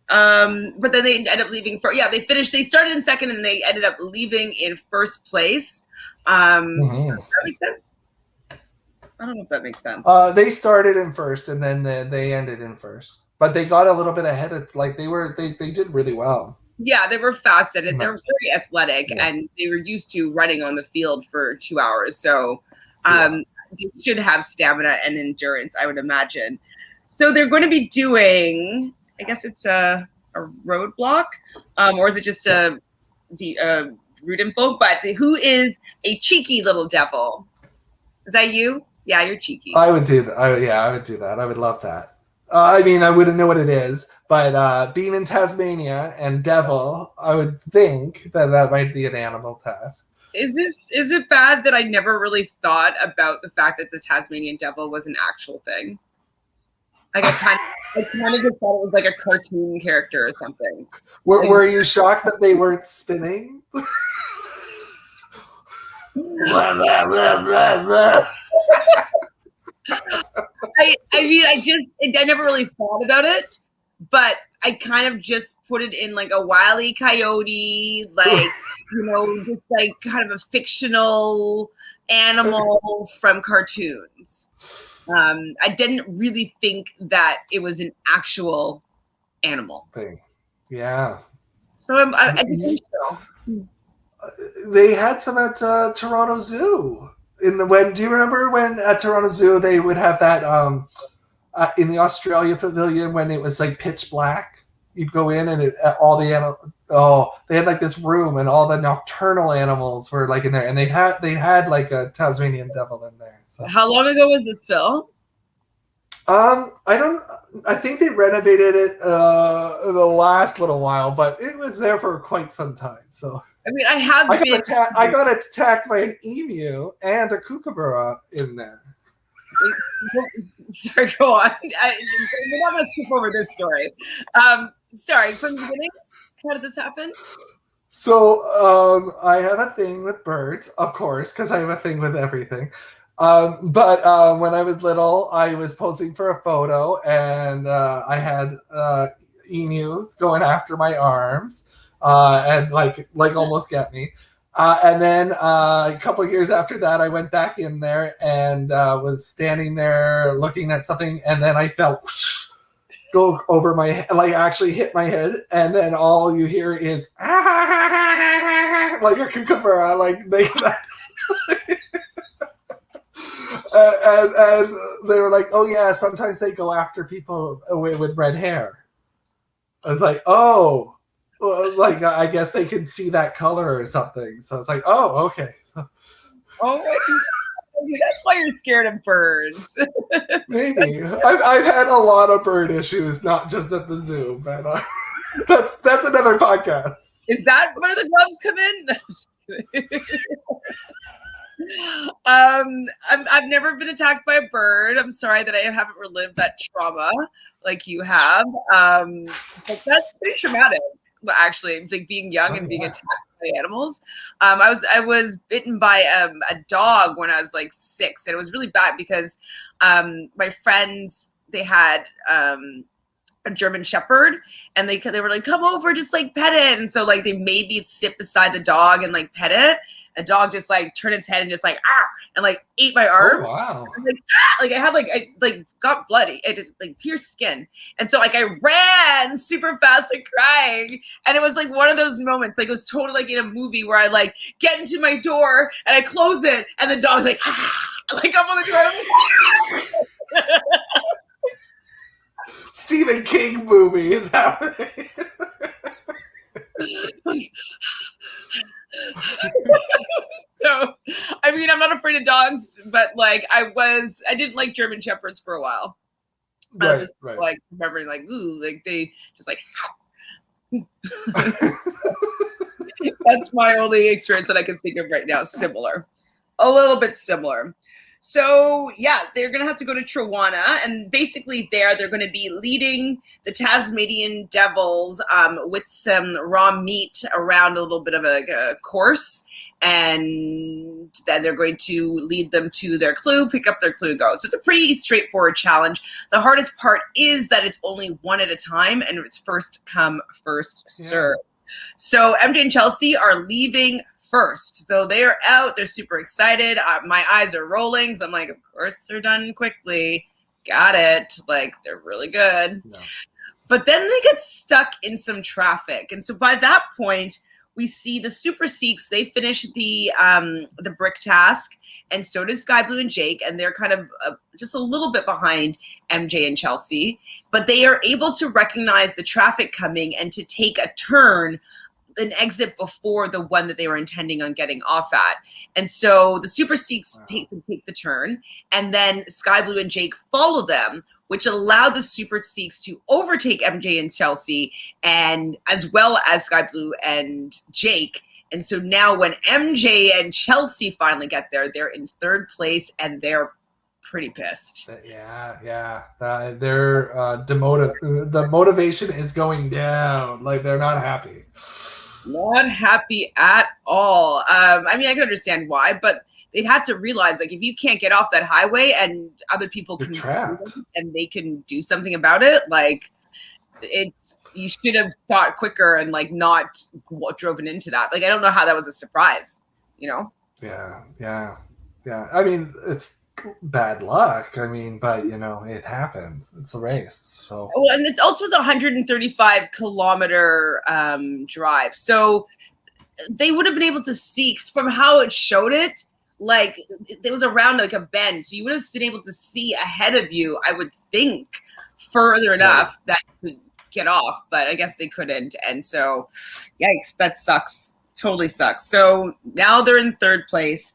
But then they ended up leaving they finished. They started in second and they ended up leaving in first place. Does that make sense? I don't know if that makes sense. They started in first and then they ended in first, but they got a little bit ahead of they did really well. Yeah, they were fast at it. They're very athletic, and they were used to running on the field for 2 hours. So they should have stamina and endurance, I would imagine. So they're going to be doing, I guess it's a roadblock, or is it just a root info? But who is a cheeky little devil? Is that you? Yeah, you're cheeky. I would do that. I would do that. I would love that. I mean, I wouldn't know what it is, but being in Tasmania and devil, I would think that might be an animal task. Is it bad that I never really thought about the fact that the Tasmanian devil was an actual thing? Like I kind of just thought it was like a cartoon character or something. Were you shocked that they weren't spinning? Blah, blah, blah, blah, blah. I mean, I never really thought about it, but I kind of just put it in like a Wile E. Coyote, like, just like kind of a fictional animal from cartoons. I didn't really think that it was an actual animal thing. Yeah. So I think so. They had some at Toronto Zoo. Do you remember when at Toronto Zoo they would have that in the Australia Pavilion when it was like pitch black? You'd go in and all the animals. Oh, they had like this room and all the nocturnal animals were like in there, and they had like a Tasmanian devil in there. So. How long ago was this, Phil? I think they renovated it the last little while, but it was there for quite some time. So. I mean, I got attacked by an emu and a kookaburra in there. Sorry, go on. We're not going to skip over this story. Sorry, from the beginning, how did this happen? So I have a thing with birds, of course, because I have a thing with everything. But when I was little, I was posing for a photo, and I had emus going after my arms, and like almost get me. And then a couple of years after that, I went back in there and was standing there looking at something, and then I felt whoosh, go over my head, like actually hit my head, and then all you hear is like a kookaburra, like make that. And they were like, oh yeah, sometimes they go after people with red hair. I was like, oh, like I guess they can see that color or something. So it's like, oh, okay. So, Oh, that's why you're scared of birds. maybe I've had a lot of bird issues, not just at the zoo, but that's another podcast. Is that where the gloves come in? No, I'm just kidding. I've never been attacked by a bird. I'm sorry that I haven't relived that trauma like you have. But that's pretty traumatic, actually, like being young and being attacked by animals. I was bitten by a dog when I was like 6, and it was really bad because my friends, they had a German Shepherd, and they were like, come over, just like pet it. And so like they made me sit beside the dog and like pet it. The dog just like turned its head and just like and like ate my arm. Oh, wow. Like I had I got bloody. It like pierced skin. And so like I ran super fast and crying. And it was like one of those moments, like it was totally like in a movie where I like get into my door and I close it and the dog's like like up on the door. Stephen King movie is happening. So, I mean, I'm not afraid of dogs, but like I didn't like German Shepherds for a while. I was just like remembering like, ooh, like they just like that's my only experience that I can think of right now. Similar. A little bit similar. So yeah, they're gonna have to go to Trawana, and basically they're going to be leading the Tasmanian Devils with some raw meat around a little bit of a course, and then they're going to lead them to their clue, pick up their clue, and go. So it's a pretty straightforward challenge. The hardest part is that it's only one at a time, and it's first come, first serve. So MJ and Chelsea are leaving first. So they are out. They're super excited. My eyes are rolling. So I'm like, of course they're done quickly. Got it. Like, they're really good. Yeah. But then they get stuck in some traffic. And so by that point, we see the Super Seeks. They finish the brick task. And so does Skye-Blue and Jake. And they're kind of just a little bit behind MJ and Chelsea. But they are able to recognize the traffic coming and to take a turn, an exit before the one that they were intending on getting off at. And so the Super Seeks take the turn, and then Skye-Blue and Jake follow them, which allowed the Super Seeks to overtake MJ and Chelsea, and as well as Skye-Blue and Jake. And so now when MJ and Chelsea finally get there, they're in third place, and they're pretty pissed. Yeah. They're the motivation is going down. Like, they're not happy. Not happy at all. I mean, I can understand why, but they'd have to realize, like, if you can't get off that highway and other people can see them and they can do something about it, like, you should have thought quicker and like not driven into that. Like, I don't know how that was a surprise, you know? Yeah. I mean, it's bad luck. I mean, but you know, it happens. It's a race. So well, and it also was a 135-kilometer drive. So they would have been able to see from how it showed it, like it was around like a bend. So you would have been able to see ahead of you, I would think, further enough that you could get off, but I guess they couldn't. And so yikes, that sucks. Totally sucks. So now they're in third place.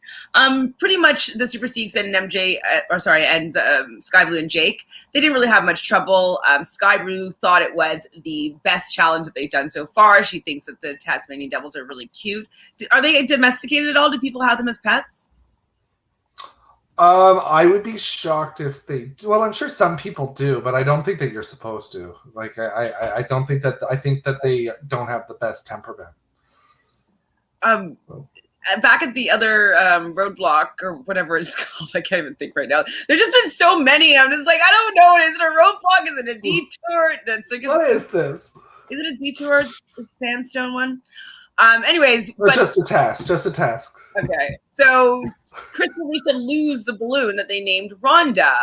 Pretty much the Super Seeks and MJ, and Skye-Blue and Jake, they didn't really have much trouble. Skye-Blue thought it was the best challenge that they've done so far. She thinks that the Tasmanian Devils are really cute. Are they domesticated at all? Do people have them as pets? I would be shocked if they. Well, I'm sure some people do, but I don't think that you're supposed to. Like, I don't think that. I think that they don't have the best temperament. back at the other roadblock or whatever it's called, I can't even think right now. There's just been so many. I'm just like, I don't know. Is it a roadblock? Is it a detour? It's like, what is this? Is it a detour? The sandstone one? Anyways. Or just a task. Okay. So Chris and Alicia lose the balloon that they named Rhonda.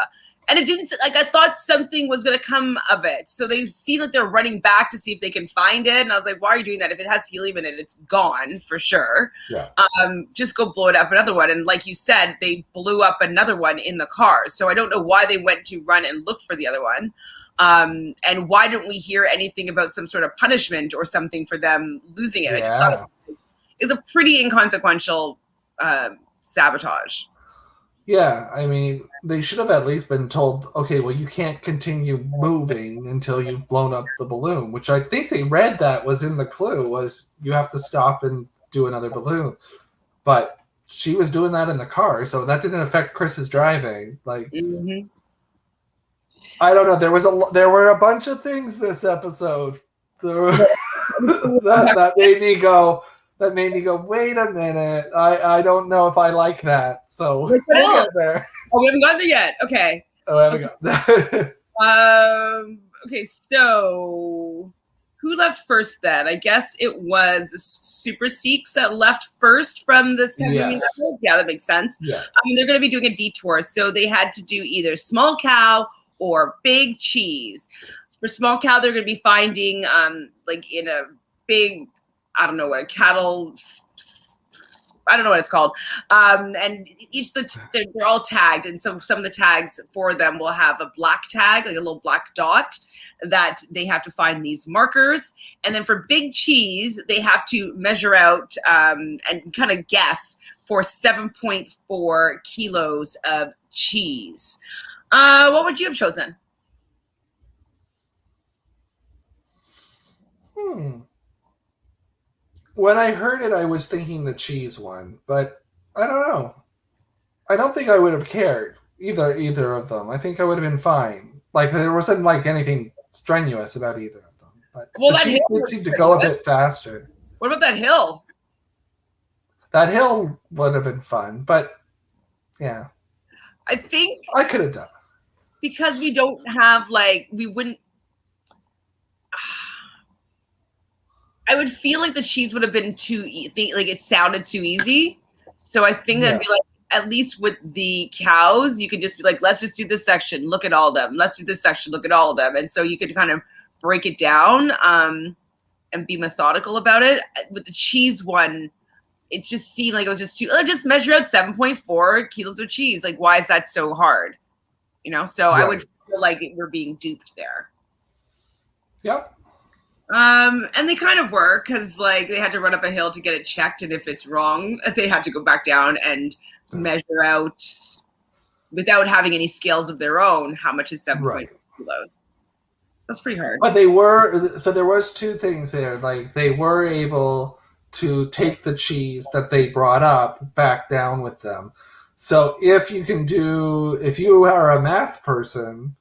And it didn't, like, I thought something was going to come of it. So they seem like they're running back to see if they can find it. And I was like, why are you doing that? If it has helium in it, it's gone for sure. Yeah. Just go blow it up another one. And like you said, they blew up another one in the car. So I don't know why they went to run and look for the other one. And why didn't we hear anything about some sort of punishment or something for them losing it? Yeah. I just thought it was a pretty inconsequential sabotage. Yeah, I mean, they should have at least been told, okay, well, you can't continue moving until you've blown up the balloon, which I think they read that was in the clue, was you have to stop and do another balloon. But she was doing that in the car, so that didn't affect Chris's driving. Like, I don't know. There were a bunch of things this episode that made me go. That made me go, wait a minute. I don't know if I like that. So we'll get there. Oh, we haven't got there yet. Okay. Oh, I haven't got there. Okay, so who left first then? I guess it was the Super Seeks that left first from this company. Yeah, that makes sense. Yeah. I mean, they're going to be doing a detour, so they had to do either small cow or big cheese. For small cow, they're going to be finding like in a big, I don't know what, cattle, I don't know what it's called. And each they're all tagged. And so some of the tags for them will have a black tag, like a little black dot, that they have to find these markers. And then for big cheese, they have to measure out and kind of guess for 7.4 kilos of cheese. What would you have chosen? When I heard it, I was thinking the cheese one, but I don't know. I don't think I would have cared either of them. I think I would have been fine. Like, there wasn't like anything strenuous about either of them. But the cheese did seem to go a bit faster. What about that hill? That hill would have been fun, but yeah. I think I could have done it. Because we don't have, like, we wouldn't. I would feel like the cheese would have been too like it sounded too easy. So I think that'd be like, at least with the cows, you could just be like, let's just do this section, look at all of them. Let's do this section, look at all of them. And so you could kind of break it down and be methodical about it. With the cheese one, it just seemed like it was just too, just measure out 7.4 kilos of cheese. Like, why is that so hard? You know, so I would feel like we're being duped there. Yep. And they kind of were, because like they had to run up a hill to get it checked, and if it's wrong, they had to go back down and measure out, without having any scales of their own, how much is 7.4 kilos. That's pretty hard. But there was two things there. Like, they were able to take the cheese that they brought up back down with them. So if you are a math person,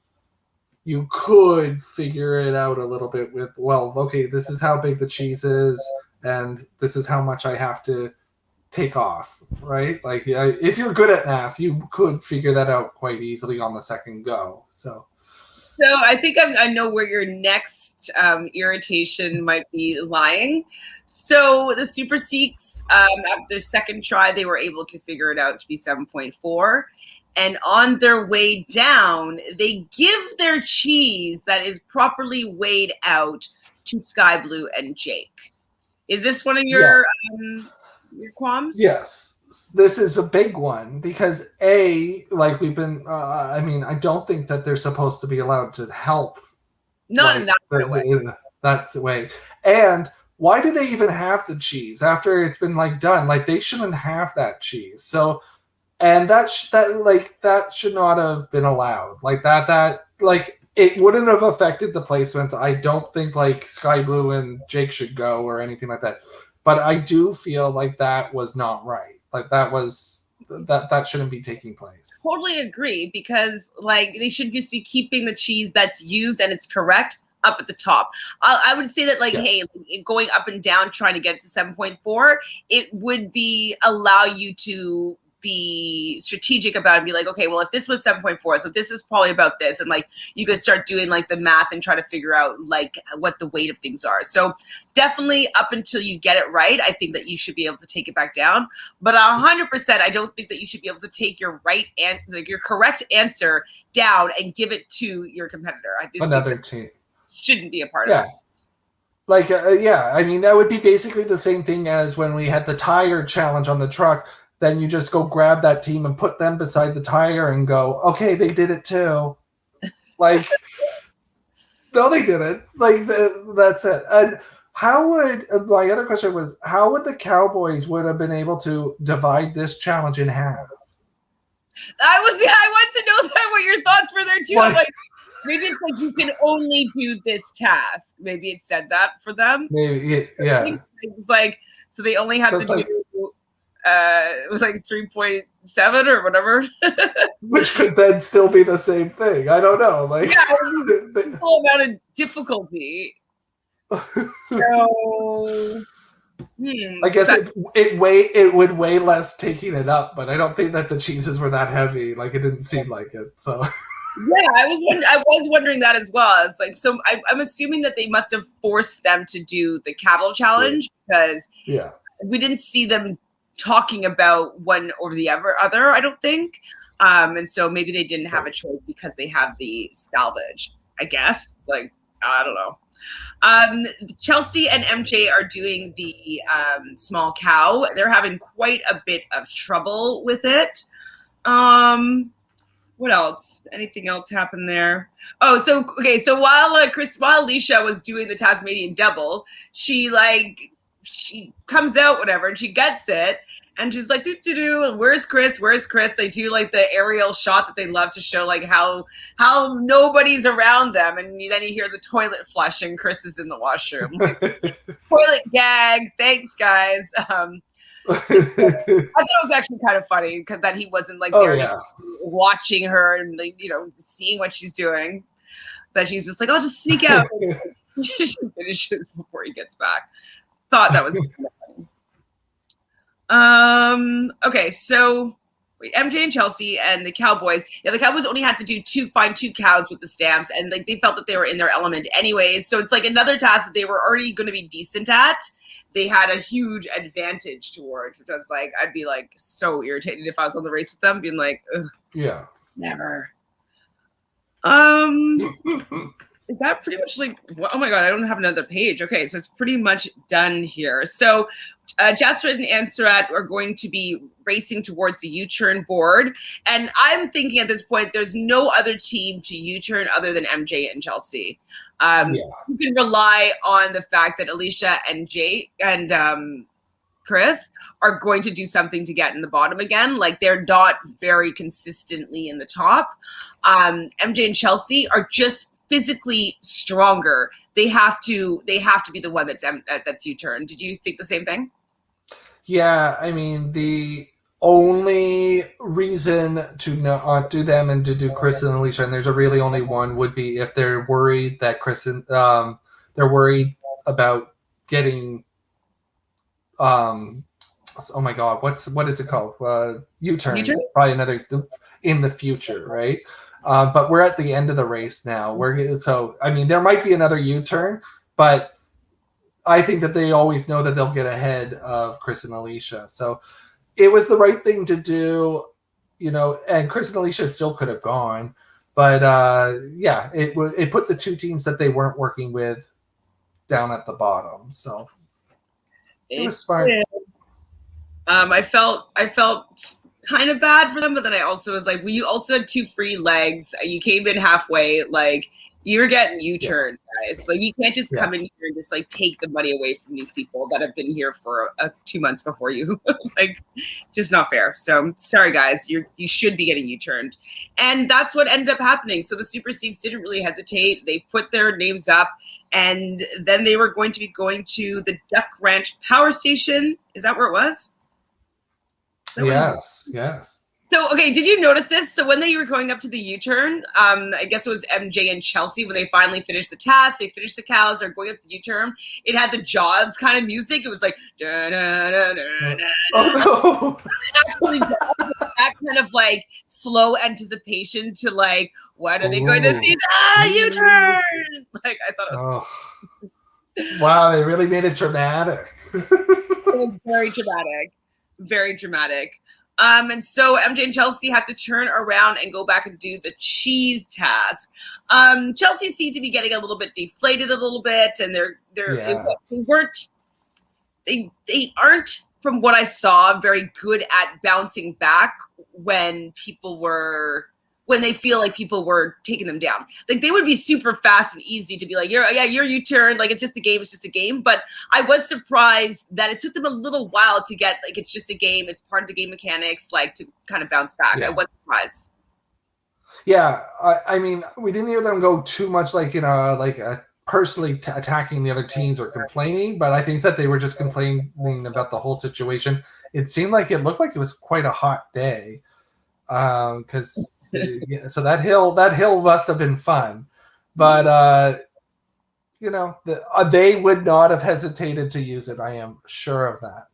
you could figure it out a little bit with, well, okay, this is how big the cheese is, and this is how much I have to take off, right? Like, if you're good at math, you could figure that out quite easily on the second go. So I think I know where your next irritation might be lying. So the Super Seeks, after their second try, they were able to figure it out to be 7.4. And on their way down, they give their cheese that is properly weighed out to Skye-Blue and Jake. Is this one of your qualms? Yes. This is a big one because like we've been, I mean, I don't think that they're supposed to be allowed to help. Not in that way. That's the way. And why do they even have the cheese after it's been like done? Like, they shouldn't have that cheese. So, and that should not have been allowed. Like that it wouldn't have affected the placements. I don't think like Skye-Blue and Jake should go or anything like that. But I do feel like that was not right. Like, that shouldn't be taking place. Totally agree, because like they should just be keeping the cheese that's used and it's correct up at the top. I would say that, like, hey, going up and down, trying to get to 7.4, it would be allow you to be strategic about it and be like, okay, well, if this was 7.4, so this is probably about this. And like, you could start doing like the math and try to figure out like what the weight of things are. So definitely up until you get it right, I think that you should be able to take it back down. But 100%, I don't think that you should be able to take your your correct answer down and give it to your competitor. I just another team shouldn't be a part of it. Like, I mean, that would be basically the same thing as when we had the tire challenge on the truck. Then you just go grab that team and put them beside the tire and go, okay, they did it too. Like, no, they didn't. Like, that's it. And how would, my other question was, how would the Cowboys would have been able to divide this challenge in half? I want to know that, what your thoughts were there too. I'm like, maybe it's like you can only do this task. Maybe it said that for them. Maybe, yeah. It's like, so they only have to do, it was like 3.7 or whatever. Which could then still be the same thing. I don't know. Like, the full amount of difficulty. So, I guess it would weigh less taking it up, but I don't think that the cheeses were that heavy. Like, it didn't seem like it. So yeah, I was wondering that as well. It's like, so I'm assuming that they must have forced them to do the cattle challenge because we didn't see them talking about one over the other, I don't think. And so maybe they didn't have a choice because they have the salvage, I guess. Like, I don't know. Chelsea and MJ are doing the small cow. They're having quite a bit of trouble with it. What else? Anything else happened there? Oh, so while Alicia was doing the Tasmanian Devil, she comes out, whatever, and she gets it, and she's like, do, where's Chris? They do like the aerial shot that they love to show, like how nobody's around them, and then you hear the toilet flush, and Chris is in the washroom. Like, toilet gag. Thanks, guys. I thought it was actually kind of funny because that he wasn't like there watching her and like, seeing what she's doing. That she's just like, I'll just sneak out. She finishes before he gets back. Thought that was kind of funny. Okay, so MJ and Chelsea and the Cowboys. Yeah, the Cowboys only had to find two cows with the stamps, and like they felt that they were in their element anyways. So it's like another task that they were already going to be decent at. They had a huge advantage towards, which I was like, I'd be like so irritated if I was on the race with them, being like, ugh, never. Is that pretty much like, oh my God, I don't have another page. Okay, so it's pretty much done here. So Jaskira and Anurag are going to be racing towards the U-turn board. And I'm thinking at this point, there's no other team to U-turn other than MJ and Chelsea. You can rely on the fact that Alicia and Jake and Chris are going to do something to get in the bottom again. Like, they're not very consistently in the top. MJ and Chelsea are just physically stronger. They have to be the one that's U-turn. Did you think the same thing? Yeah, I mean, the only reason to not do them and to do Chris and Alicia, and there's a really only one, would be if they're worried that Chris and they're worried about getting oh my God, what is it called? U-turn. Probably another in the future, right? But we're at the end of the race now. I mean, there might be another U-turn, but I think that they always know that they'll get ahead of Chris and Alicia. So it was the right thing to do, and Chris and Alicia still could have gone. But it put the two teams that they weren't working with down at the bottom. So it was smart. I felt kind of bad for them, but then I also was like, well, you also had two free legs. You came in halfway, like you're getting U-turned, guys. Like, you can't just come in here and just like take the money away from these people that have been here for 2 months before you. Like, just not fair. So sorry, guys, you should be getting U-turned, and that's what ended up happening. So the Super Seeds didn't really hesitate. They put their names up, and then they were going to be going to the Duck Ranch Power Station. Is that where it was? Yes. So, okay, did you notice this? So when they were going up to the U-turn, I guess it was MJ and Chelsea, when they finally finished the task, they finished the cows, they're going up the U-turn. It had the Jaws kind of music. It was like, da, da, da, da, da, Oh, no. actually that kind of like slow anticipation to like, when are they going to see the U-turn? Like, I thought it was wow, they really made it dramatic. It was very dramatic. Very dramatic. And so MJ and Chelsea have to turn around and go back and do the cheese task. Chelsea seemed to be getting a little bit deflated a little bit, and they aren't, from what I saw, very good at bouncing back when they feel like people were taking them down. Like, they would be super fast and easy to be like, your U-turn, like, it's just a game. But I was surprised that it took them a little while to get, like, it's just a game, it's part of the game mechanics, like, to kind of bounce back. I was surprised. Yeah, I mean, we didn't hear them go too much like personally attacking the other teams or complaining, but I think that they were just complaining about the whole situation. It seemed like it looked like it was quite a hot day. Because so that hill must have been fun, but they would not have hesitated to use it. I am sure of that.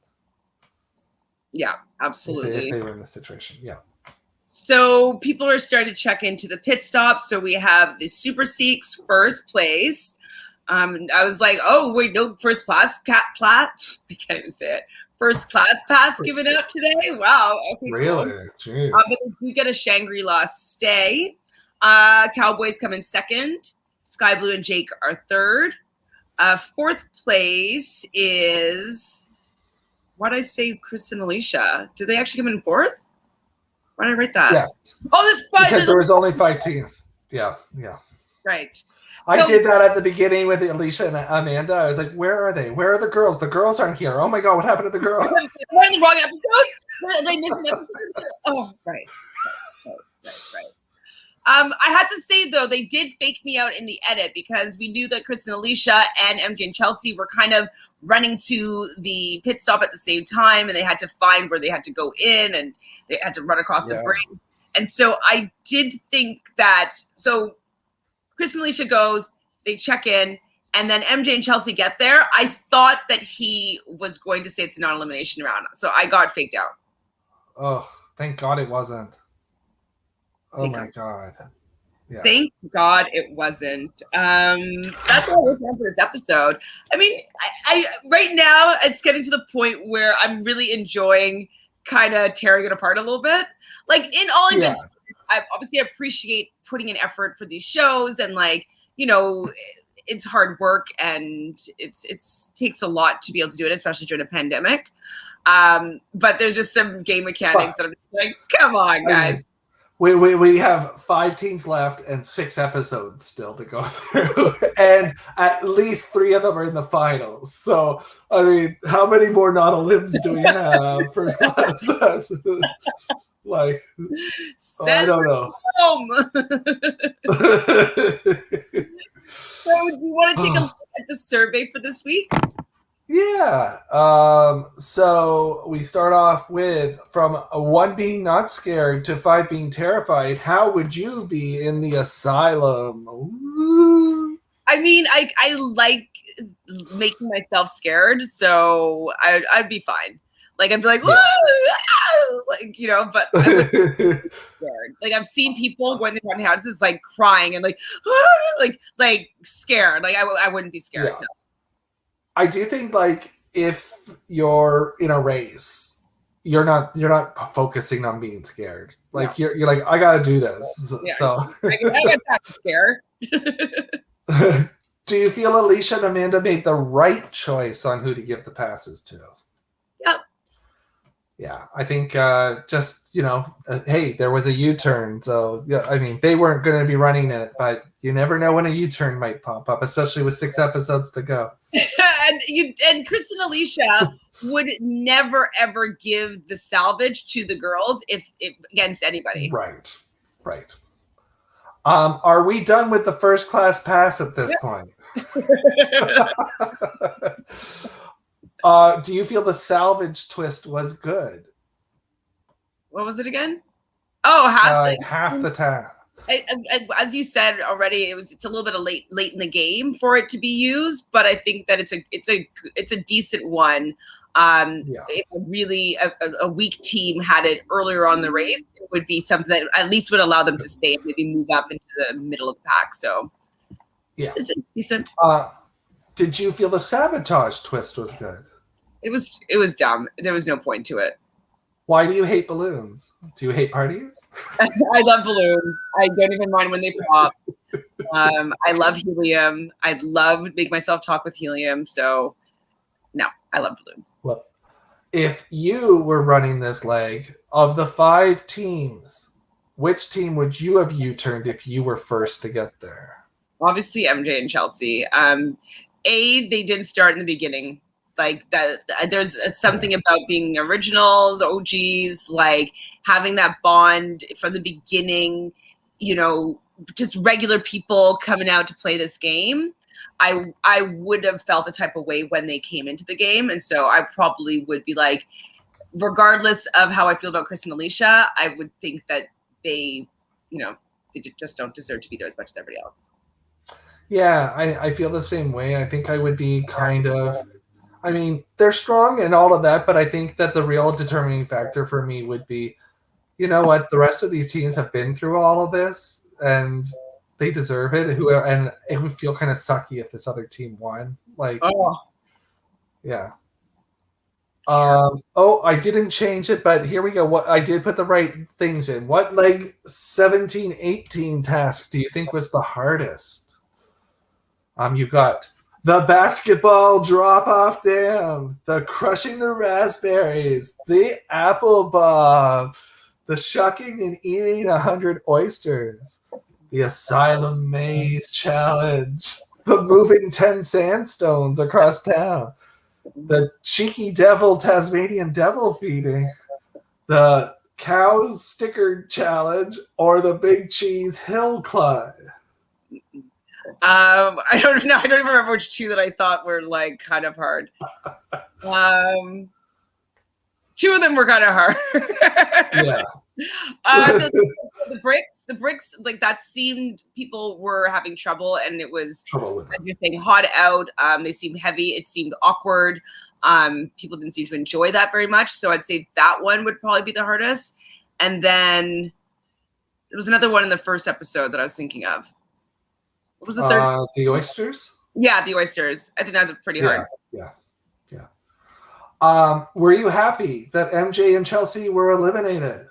Yeah, absolutely. If they were in this situation, yeah. So people are starting to check into the pit stops. So we have the Super Seeks first place. I was like, oh wait, no first class I can't even say it. First class pass given out today. Wow. Okay, really? Cool. But we get a Shangri-La stay. Cowboys come in second. Skye-Blue and Jake are third. Fourth place is, why did I say Chris and Alicia? Did they actually come in fourth? Why did I write that? Yes. Oh, there's 5. Because there was only 5 teams. Yeah. Right. I did that at the beginning with Aleisha and Amanda. I was like, where are they? Where are the girls? The girls aren't here. Oh my God, what happened to the girls? We're in the wrong episode? Did they miss an episode? Oh, right. I had to say, though, they did fake me out in the edit, because we knew that Chris and Alicia and MJ and Chelsea were kind of running to the pit stop at the same time, and they had to find where they had to go in, and they had to run across the bridge. And so I did think that, so Chris and Alicia goes, they check in, and then MJ and Chelsea get there. I thought that he was going to say it's a non-elimination round, so I got faked out. Oh, thank God it wasn't. Oh my God. Yeah. Thank God it wasn't. That's what we're looking for this episode. I mean, I right now it's getting to the point where I'm really enjoying kind of tearing it apart a little bit. Like, in all events, I obviously appreciate putting in effort for these shows, and like, it's hard work, and it's takes a lot to be able to do it, especially during a pandemic. But there's just some game mechanics that I'm like, come on, guys. We have 5 teams left and 6 episodes still to go through, and at least 3 of them are in the finals. So, I mean, how many more non-elims do we have? First class. Like, I don't know. So, do you want to take a look at the survey for this week? Yeah. So we start off with, from 1 being not scared to 5 being terrified, how would you be in the asylum? Ooh. I mean, I like making myself scared, so I'd be fine. Like, I'd be like, like, but I would be scared. Like, I've seen people going to haunted houses, like, crying and like scared. Like, I wouldn't be scared. Yeah. No. I do think, like, if you're in a race, you're not focusing on being scared. Like, you're like, I gotta do this. Yeah. So I get that scared. Do you feel Aleisha and Amanda made the right choice on who to give the passes to? Yep. Yeah, I think hey, there was a U-turn. So, yeah, I mean, they weren't going to be running in it, but you never know when a U-turn might pop up, especially with 6 episodes to go. and Chris and Alicia would never, ever give the salvage to the girls if against anybody. Right. Are we done with the first class pass at this point? Do you feel the salvage twist was good? What was it again? Oh, half the time. As you said already, it's a little bit of late in the game for it to be used, but I think that it's a decent one. If really a weak team had it earlier on the race, it would be something that at least would allow them to stay and maybe move up into the middle of the pack. So yeah, it's decent. Did you feel the sabotage twist was good? It was dumb. There was no point to it. Why do you hate balloons? Do you hate parties? I love balloons. I don't even mind when they pop. I love helium. I'd love to make myself talk with helium. So, no, I love balloons. Well, if you were running this leg, of the 5 teams, which team would you have U-turned if you were first to get there? Obviously, MJ and Chelsea. They didn't start in the beginning. Like that, there's something about being originals, OGs, like having that bond from the beginning, just regular people coming out to play this game. I would have felt a type of way when they came into the game. And so I probably would be like, regardless of how I feel about Chris and Alicia, I would think that they just don't deserve to be there as much as everybody else. Yeah, I feel the same way. I think I would be they're strong and all of that, but I think that the real determining factor for me would be, you know what, the rest of these teams have been through all of this and they deserve it. And it would feel kind of sucky if this other team won. Yeah. I didn't change it, but here we go. What I did put the right things in. What 17, 18 task do you think was the hardest? You've got the basketball drop-off dam, the crushing the raspberries, the apple bomb, the shucking and eating 100 oysters, the asylum maze challenge, the moving 10 sandstones across town, the cheeky devil Tasmanian devil feeding, the cows sticker challenge, or the big cheese hill climb. I don't know. I don't even remember which 2 that I thought were kind of hard. 2 of them were kind of hard. Yeah. The bricks, that seemed people were having trouble, and it was trouble with it. You're saying hot out. They seemed heavy. It seemed awkward. People didn't seem to enjoy that very much. So I'd say that one would probably be the hardest. And then there was another one in the first episode that I was thinking of. What was the third? The oysters? Yeah, the oysters. I think that was pretty hard. Yeah. Were you happy that MJ and Chelsea were eliminated?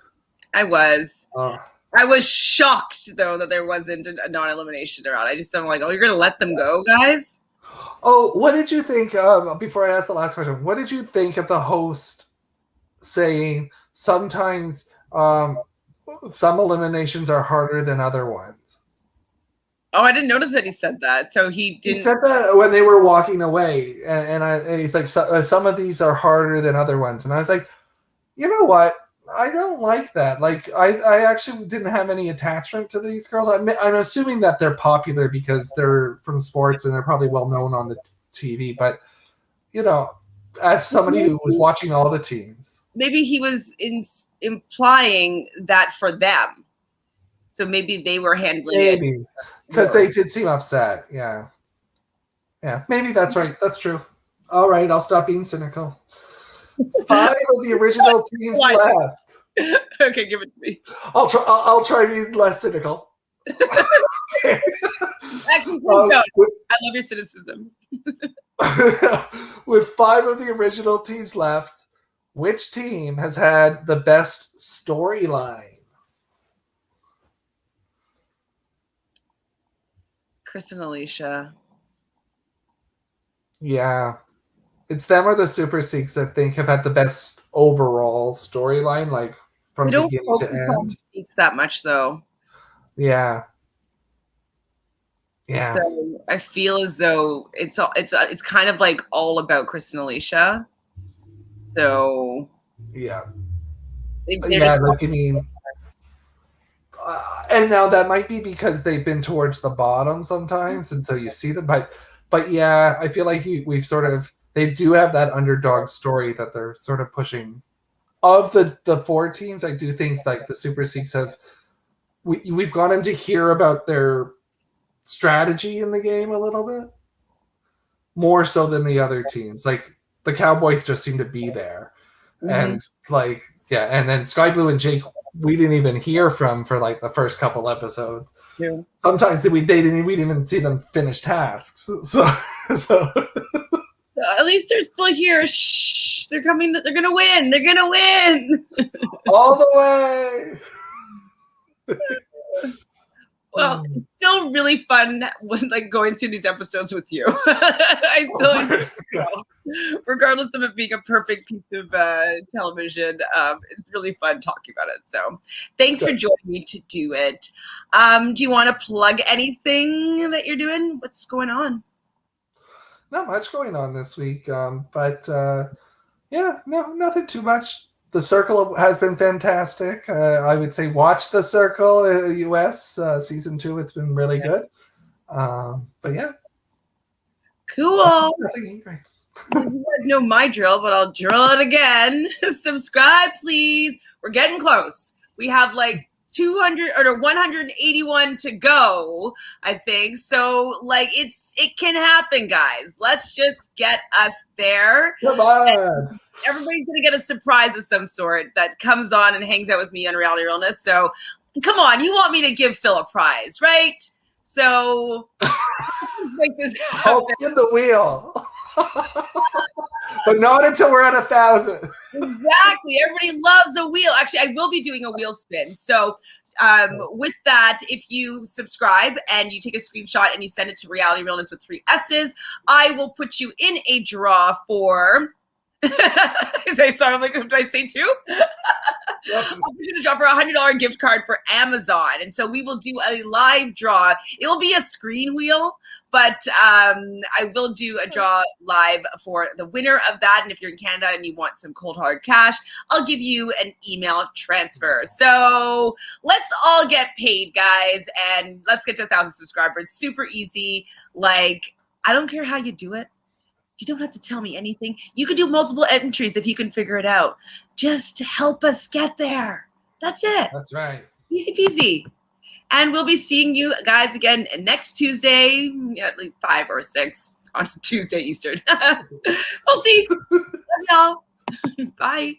I was. I was shocked, though, that there wasn't a non-elimination round. I just am like, you're going to let them go, guys? Oh, what did you think, before I ask the last question, what did you think of the host saying sometimes some eliminations are harder than other ones? Oh, I didn't notice that he said that. So he didn't. He said that when they were walking away, and he's like, some of these are harder than other ones. And I was like, you know what? I don't like that. I actually didn't have any attachment to these girls. I'm assuming that they're popular because they're from sports and they're probably well known on the TV. But, as somebody who was watching all the teams. Maybe he was implying that for them. So maybe they were handling it. Maybe. Because they did seem upset. Yeah. Yeah, maybe that's right. That's true. All right, I'll stop being cynical. 5 of the original teams left. Okay, give it to me. I'll try being less cynical. I love your cynicism. With 5 of the original teams left, which team has had the best storyline? Chris and Alicia. Yeah. It's them or the Super Seeks, I think, have had the best overall storyline, from beginning to end. Seeks that much, though. Yeah. Yeah. So I feel as though it's kind of all about Chris and Alicia. So yeah. And now that might be because they've been towards the bottom sometimes, and so you see them. But yeah, I feel like they do have that underdog story that they're sort of pushing of the four teams, I do think like the Super Seeks have we've gotten to hear about their strategy in the game a little bit more so than the other teams. Like the Cowboys just seem to be there, and like and then Skye-Blue and Jake we didn't even hear from for like the first couple episodes. Yeah. Sometimes we didn't even see them finish tasks. So at least they're still here. Shh, they're coming. They're gonna win. They're gonna win. all the way. Well, it's still really fun when like going through these episodes with you. I still enjoy it, regardless of it being a perfect piece of television. It's really fun talking about it. So thanks for joining me to do it. Do you want to plug anything that you're doing? What's going on? Not much going on this week, but yeah, no, nothing too much. The Circle has been fantastic. I would say watch The Circle US season 2. It's been really good. But yeah. Cool. You guys know my drill, but I'll drill it again. Subscribe, please. We're getting close. We have like 200 or 181 to go, I think. So like it can happen, guys. Let's just get us there. Come on. Everybody's gonna get a surprise of some sort that comes on and hangs out with me on Reality Realness. So come on, you want me to give Phil a prize, right? So let's make this happen. I'll spin the wheel. But not until we're at 1,000. Exactly. Everybody loves a wheel. Actually, I will be doing a wheel spin. So with that, if you subscribe and you take a screenshot and you send it to Reality Realness with 3 S's, I will put you in a draw for I'm like, do I say 2? I'll put you in a draw for $100 gift card for Amazon. And so we will do a live draw. It will be a screen wheel, but I will do a draw live for the winner of that. And if you're in Canada and you want some cold hard cash, I'll give you an email transfer. So let's all get paid, guys, and let's get to 1,000 subscribers. Super easy. Like, I don't care how you do it. You don't have to tell me anything. You can do multiple entries if you can figure it out. Just help us get there. That's it. That's right. Easy peasy. And we'll be seeing you guys again next Tuesday at like 5 or 6 on Tuesday Eastern. We'll see. Love y'all. Bye.